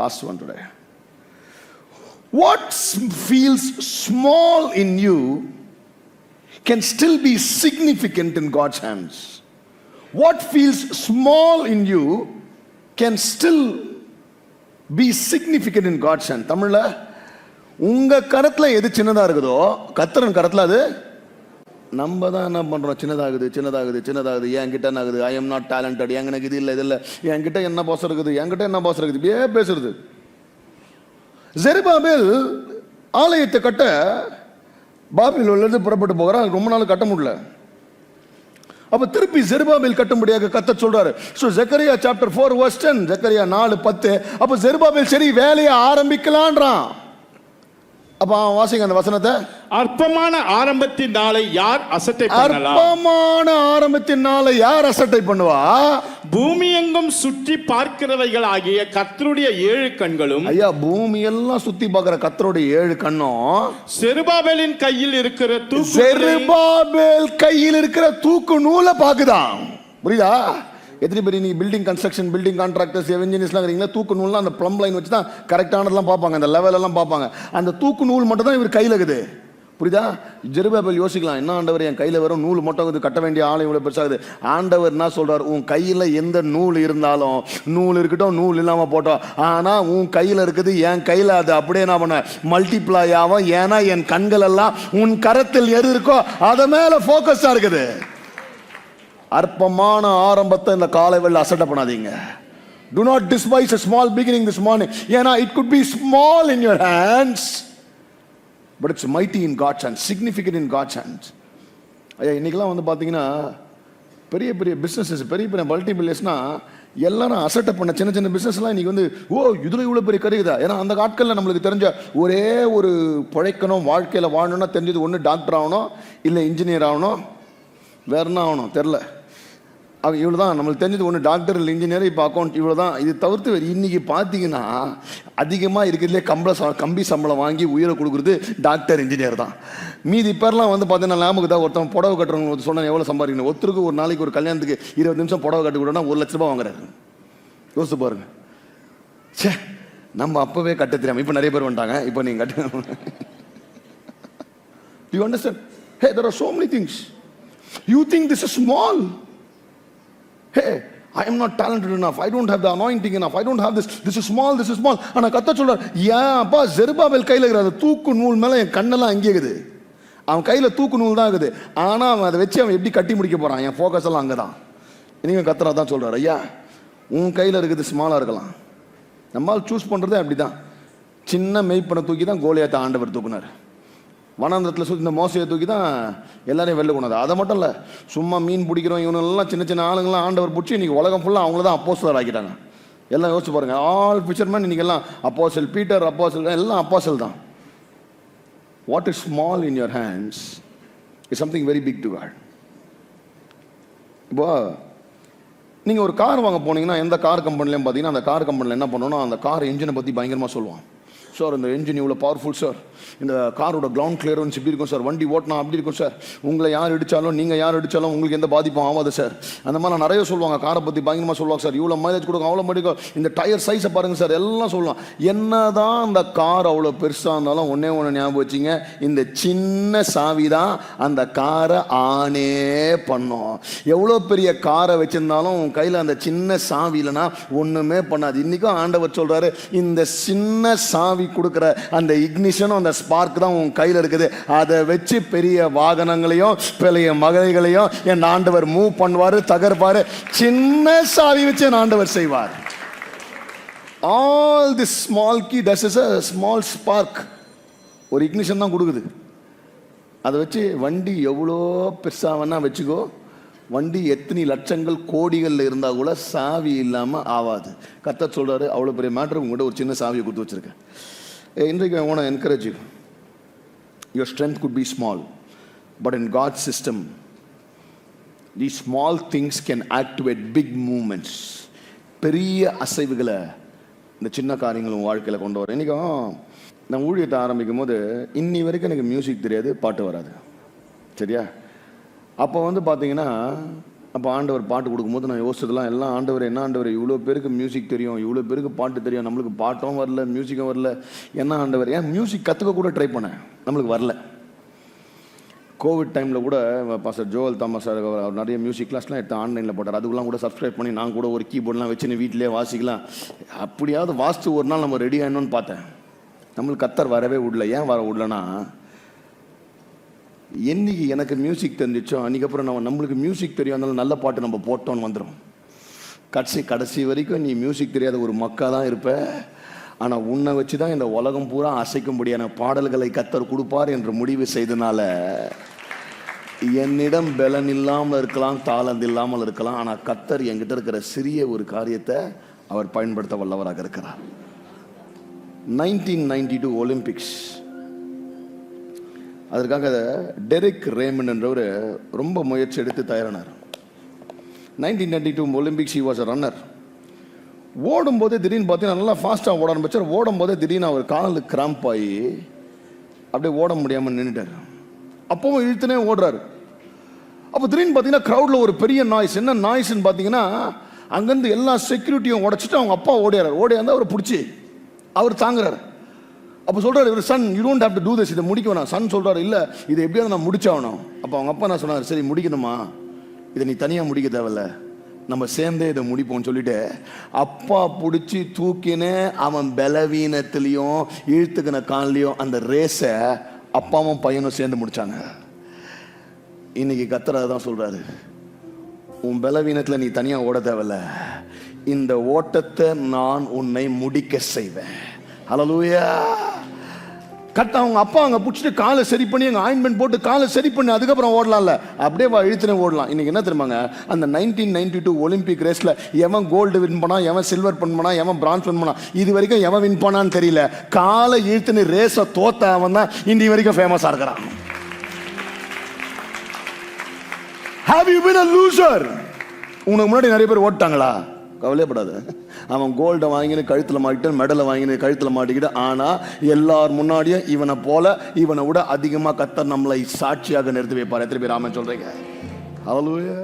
Last one today. What feels small in you can still be significant in God's hands. What feels small in you can still be significant in God's hand. தமிழ்ல, உங்க கரத்துல எது சின்னதா இருக்குதோ கர்த்தரின் கரத்துல அது. நம்ம தான் என்ன பண்றோம், சின்னதாகுது சின்னதாகுது சின்னதாகுது. என்கிட்ட என்ன ஆகுது, ஐ எம் நாட் டேலண்டட், எனக்கு இது இல்லை இது இல்லை, என்கிட்ட என்ன பாசம் இருக்குது, என்கிட்ட என்ன பாசம் இருக்குது, இப்படியே பேசுறது. ஜெருபாபேல் ஆலயத்தை கட்ட பாபிலோனிலிருந்து புறப்பட்டு போகிறார். ரொம்ப நாள் கட்ட முடியல. அப்ப திருப்பி ஜெருபாபேல் கட்டும்படியாக கர்த்தர் சொல்றாரு. So Zechariah chapter 4 verse 10, Zechariah 4:10. அப்ப ஜெருபாபேல் சரி வேலையை ஆரம்பிக்கலான்றான். அப்ப வாசிங்க அந்த வசனத்தை. அற்பமான ஆரம்பத்தின் நாளை யார் அசட்டை பண்ணலாம்? அற்பமான ஆரம்பத்தின் நாளை யார் அசட்டை பண்ணுவா? பூமி எங்கும் சுற்றி பார்க்கிறவைகள் ஆகிய கர்த்தருடைய 7 கண்களும். ஐயா, பூமி எல்லாம் சுத்தி பார்க்கிற கர்த்தருடைய 7 கண்ணும் செருபாபேலின் கையில் இருக்கிற செருபாபேல் கையில் இருக்கிற தூக்கு நூலை பாக்குதான். புரியுதா? எத்தனை பேர் நீ பில்டிங் கன்ஸ்ட்ரக்ஷன், பில்டிங் கான்ட்ராக்டர்ஸ், என்ஜினியர்ஸ்லாம் இருக்கீங்களா? தூக்கு நூல்லாம் அந்த ப்ளம் லைன் வச்சு தான் கரெக்டானதெல்லாம் பார்ப்பாங்க, அந்த லெவல் எல்லாம் பார்ப்பாங்க. அந்த தூக்கு நூல் மட்டும் தான் இவர் கையில் இருக்குது. புரியுதா? ஜெருபாபேல் யோசிக்கலாம், என்ன ஆண்டவர் என் கையில் வரும் நூல் மட்டும் கட்ட வேண்டிய ஆளை இவ்வளோ பெருசாகுது. ஆண்டவர் என்ன சொல்றார், உன் கையில் எந்த நூல் இருந்தாலும், நூல் இருக்கட்டும் நூல் இல்லாமல் போட்டோம், ஆனால் உன் கையில் இருக்குது, என் கையில் அது அப்படியே என்ன பண்ண மல்டிப்ளை ஆகும். ஏன்னா என் கண்கள் எல்லாம் உன் கரத்தில் எது இருக்கோ அதை மேலே ஃபோக்கஸாக இருக்குது. அற்பமான ஆரம்பத்தை இந்த காலை வேளையில அசட்டை பண்ணாதீங்க. Do not despise a small beginning this morning. ஏன்னா it could be small in your hands, but it's mighty in God's hands, significant in God's hands. ஐயா, இன்னைக்கெல்லாம் பார்த்தீங்கன்னா பெரிய பெரிய பிஸ்னஸஸ், பெரிய பெரிய மல்டி பில்லியர்ஸ்னா எல்லாரும் அசட்டை பண்ண சின்ன சின்ன பிஸ்னஸ்லாம் இன்னைக்கு ஓ இதில் இவ்வளோ பெரிய கருகுதா. ஏன்னா அந்த நாட்களில் நம்மளுக்கு தெரிஞ்ச ஒரே ஒரு பிழைக்கணும், வாழ்க்கையில் வாழணும்னா தெரிஞ்சது ஒன்று டாக்டர் ஆகணும், இல்லை இன்ஜினியர் ஆகணும், வேற என்ன ஆகணும் தெரில. இவ்வளோ தான் நம்மளுக்கு தெரிஞ்சது, ஒன்று டாக்டர் இல்லை இன்ஜினியர், இப்போ அக்கௌண்ட், இவ்வளோ தான். இது தவிர்த்து இன்னைக்கு பார்த்தீங்கன்னா அதிகமாக இருக்கிறதுலே கம்பி சம்பளம் வாங்கி உயிரை கொடுக்குறது டாக்டர் இன்ஜினியர் தான். மீதி பேர்லாம் பார்த்தீங்கன்னா லேமுக்கு தான். ஒருத்தன் புடவை கட்டுறவங்க சொன்னால் எவ்வளோ சம்பாதிக்கணும், ஒருத்தருக்கு ஒரு நாளைக்கு ஒரு கல்யாணத்துக்கு 20 நிமிஷம் புடவை கட்டு கொடுத்தா 1 லட்ச ரூபா வாங்குறாரு. யோசிச்சு பாருங்க. சே, நம்ம அப்பவே கட்ட தெரியாமல் இப்போ நிறைய பேர் வந்துட்டாங்க. இப்போ நீங்கள் கட்டு. You understand? Hey, there are so many things. You think this is small. Hey, I am not talented enough, I don't have the anointing enough, I don't have this is small, this is small. ஆனா கர்த்தர் சொல்றார், ஏன் அப்பா Zerubbabel கையில் இருக்கிற தூக்கு நூல் மேலே என் கண்ணெல்லாம் அங்கே இருக்குது. அவன் கையில் தூக்கு நூல் தான் இருக்குது, ஆனால் அவன் அதை வச்சு அவன் எப்படி கட்டி முடிக்க போகிறான், என் ஃபோக்கஸ் எல்லாம் அங்கே தான். நீங்கள் கர்த்தர் தான் சொல்கிறார், ஐயா உன் கையில் இருக்குது ஸ்மாலாக இருக்கலாம், நம்மால் சூஸ் பண்ணுறதே அப்படி தான். சின்ன மெய்ப்பனை தூக்கி தான் கோலியாத்தை ஆண்டவர் தூக்குனார். வனாந்திரத்தில் சுற்றி இந்த மோசையை தூக்கி தான் எல்லாரையும் வெளில கொண்டாது. அதை மட்டும் இல்லை, சும்மா மீன் பிடிக்கிறோம் இவனெல்லாம் சின்ன சின்ன ஆளுங்களாம் ஆண்டவர் பிடிச்சி இன்றைக்கி உலகம் ஃபுல்லாக அவங்கள தான் அப்போஸ்தலர் ஆக்கிட்டாங்க. எல்லாம் யோசிச்சு பாருங்க, ஆல் ஃபிஷர்மேன் இன்றைக்கி எல்லாம் அப்போஸ்தல் பீட்டர், அப்போஸ்தல் எல்லாம் அப்போஸ்தல் தான். What is small in your hands is something very big to God. இப்போ நீங்கள் ஒரு கார் வாங்க போனீங்கன்னா எந்த கார் கம்பெனிலையும் பார்த்தீங்கன்னா அந்த கார் கம்பெனியில் என்ன பண்ணணும்னா அந்த கார் இன்ஜினை பற்றி பயங்கரமாக சொல்லுவான். சார் இந்த என்ஜின் இவ்வளோ பவர்ஃபுல் சார், இந்த காரோட கிரவுண்ட் கிளியரன்ஸ் இப்படி இருக்கும் சார், வண்டி ஓட்டினா அப்படி இருக்கும் சார், உங்களை யார் இடித்தாலும் நீங்கள் யார் இடித்தாலும் உங்களுக்கு எந்த பாதிப்பும் ஆகாது சார். அந்த மாதிரி நிறைய சொல்லுவாங்க, காரை பற்றி பயங்கரமாக சொல்லுவாங்க சார், இவ்வளோ மைலேஜ் கொடுக்கும் அவ்வளோ மடிக்கும், இந்த டயர் சைஸை பாருங்கள் சார், எல்லாம் சொல்லுவாங்க. என்ன தான் அந்த கார் அவ்வளோ பெருசாக இருந்தாலும் ஒன்றே ஒன்று ஞாபகம் வச்சிங்க, இந்த சின்ன சாவி தான் அந்த காரை ஆனே பண்ணும். எவ்வளோ பெரிய காரை வச்சுருந்தாலும் உன் கையில் அந்த சின்ன சாவி இல்லைன்னா ஒன்றுமே பண்ணாது. இன்றைக்கும் ஆண்டவர் சொல்கிறாரு, இந்த சின்ன சாவி கொடுக்குற அந்த இக்னிஷனும் அந்த ஸ்பார்க் தான் உன் கையில் இருக்குது. அதை வச்சு பெரிய வாகனங்களையும் பெரிய மகளைகளையும் என் ஆண்டவர் மூவ் பண்ணுவார், தகர்ப்பார். சின்ன சாவி வச்சு என் ஆண்டவர் செய்வார். All this small key does is a small spark. ஒரு இக்னிஷன் தான் கொடுக்குது. அதை வச்சு வண்டி எவ்வளோ பெருசாக வேணா வச்சுக்கோ, வண்டி எத்தனை லட்சங்கள் கோடிகளில் இருந்தால் கூட சாவி இல்லாமல் ஆகாது. கர்த்தர் சொல்கிறாரு, அவ்வளோ பெரிய மேட்ரு உங்கள்கிட்ட ஒரு சின்ன சாவியை கொடுத்து வச்சுருக்கேன். இன்றைக்கு I want to encourage you. Your strength could be small, but in God's system, these small things can activate big movements. பெரிய அசைவுகளை இந்த சின்ன காரியங்களும் வாழ்க்கையில் கொண்டு வரும். இன்றைக்கும் நான் ஊழியத்தை ஆரம்பிக்கும் போது இன்னி வரைக்கும் எனக்கு மியூசிக் தெரியாது, பாட்டு வராது, சரியா? அப்போ பார்த்தீங்கன்னா, அப்போ ஆண்டவர் பாட்டு கொடுக்கும்போது நான் யோசிச்சதெல்லாம் எல்லாம் ஆண்டவர் என்ன ஆண்டவர் இவ்வளோ பேருக்கு மியூசிக் தெரியும், இவ்வளோ பேருக்கு பாட்டு தெரியும், நம்மளுக்கு பாட்டும் வரல மியூசிக்கும் வரல, என்ன ஆண்டவர்? ஏன் மியூசிக் கற்றுக்க கூட ட்ரை பண்ணேன், நம்மளுக்கு வரல. கோவிட் டைமில் கூட பாஸ்டர் ஜோவல் தாமஸ் சார் அவர் நிறைய மியூசிக் கிளாஸ்லாம் எடுத்து ஆன்லைனில் போட்டார். அதுக்கெல்லாம் கூட சப்ஸ்கிரைப் பண்ணி நான் கூட ஒரு கீபோர்ட்லாம் வச்சுன்னு வீட்டிலே வாசிக்கலாம், அப்படியாவது வாசித்து ஒரு நாள் நம்ம ரெடி ஆகணும்னு பார்த்தேன். நம்மளுக்கு கத்தர் வரவே விடல. ஏன் வர விடலன்னா, என்னைக்கு எனக்கு மியூசிக் தெரிஞ்சிச்சோ அன்றைக்கப்புறம் நம்மளுக்கு மியூசிக் தெரியும், அதனால நல்ல பாட்டு நம்ம போட்டோன்னு வந்துடும். கடைசி வரைக்கும் நீ மியூசிக் தெரியாத ஒரு மக்கா தான் இருப்ப. ஆனால் உன்னை வச்சு தான் இந்த உலகம் பூரா அசைக்கும்படியான பாடல்களை கத்தர் கொடுப்பார் என்று முடிவு செய்தனால என்னிடம் பலன் இல்லாமல் இருக்கலாம், தாளந்து இல்லாமல் இருக்கலாம், ஆனால் கத்தர் என்கிட்ட இருக்கிற சிறிய ஒரு காரியத்தை அவர் பயன்படுத்த வல்லவராக இருக்கிறார். 1992 ஒலிம்பிக்ஸ், அதற்காக டெரிக் ரேமன் என்றவர் ரொம்ப முயற்சி எடுத்து தயாரானார். 1992 Olympics he was a runner. ஓடும்போதே திடீர்னு பார்த்தீங்கன்னா நல்லா ஃபாஸ்ட்டாக ஓட ஆரம்பிச்சார். ஓடும்போதே திடீர்னு அவர் காலில் கிராம்ப் ஆகி அப்படியே ஓட முடியாமல் நின்றுட்டார். அப்பவும் இழுத்துனே ஓடுறாரு. அப்போ திடீர்னு பார்த்தீங்கன்னா க்ரௌடில் ஒரு பெரிய நாய்ஸ். என்ன நாய்ஸ்ன்னு பார்த்தீங்கன்னா, அங்கேருந்து எல்லா செக்யூரிட்டியும் உடச்சிட்டு அவங்க அப்பா ஓடியாந்து அவரை பிடிச்சி அவர் தாங்குறாரு. அப்போ சொல்கிறார் இவர், Sun you don't have to do this, இதை முடிக்க வேணாம். சன் சொல்கிறார், இல்லை இதை எப்படியாவது நான் முடிச்சாகணும். அப்போ அவங்க அப்பா நான் சொன்னார், சரி முடிக்கணுமா, இதை நீ தனியாக முடிக்க தேவையில்ல, நம்ம சேர்ந்தே இதை முடிப்போம்னு சொல்லிட்டு அப்பா பிடிச்சி தூக்கினே அவன் பலவீனத்துலேயும் இழுத்துக்கின கான்லேயும் அந்த ரேஸை அப்பாவும் பையனும் சேர்ந்து முடிச்சாங்க. இன்னைக்கு கத்தரை தான் சொல்கிறாரு, உன் பலவீனத்தில் நீ தனியாக ஓட தேவையில்ல, இந்த ஓட்டத்தை நான் உன்னை முடிக்க செய்வேன். ஹல்லேலூயா. அவங்க அப்பா அங்கே பிடிச்சிட்டு காலை சரி பண்ணி அங்கே ஆயின்மெண்ட் போட்டு காலை சரி பண்ணி அதுக்கப்புறம் ஓடலாம்ல, அப்படியே இழுத்துனே ஓடலாம். இன்னைக்கு என்ன தெரியுமாங்க, அந்த 1992 ஒலிம்பிக் ரேஸில் எவன் கோல்டு வின் பண்ணா, எவன் சில்வர் வின் பண்ணா, எவன் பிரான்ஸ் வின் பண்ணா, இது வரைக்கும் எவன் வின் பண்ணான்னு தெரியல. காலை இழுத்துன்னு ரேஸை தோத்த அவன் தான் இன்னி வரைக்கும் ஃபேமஸாக இருக்கிறான். Have you been a loser? உனக்கு முன்னாடி நிறைய பேர் ஓட்டாங்களா? கவலைப்படாது. அவன் கோல்டை வாங்கினு கழுத்தில் மாட்டிக்கிட்டு, மெடலை வாங்கினு கழுத்தில் மாட்டிக்கிட்டு, ஆனால் எல்லார் முன்னாடியும் இவனை போல இவனை விட அதிகமாக கத்தர் நம்மளை சாட்சியாக நிறுத்தி வைப்பார். எத்தனை பேர் ஆமென் சொல்றீங்க? ஹல்லேலூயா.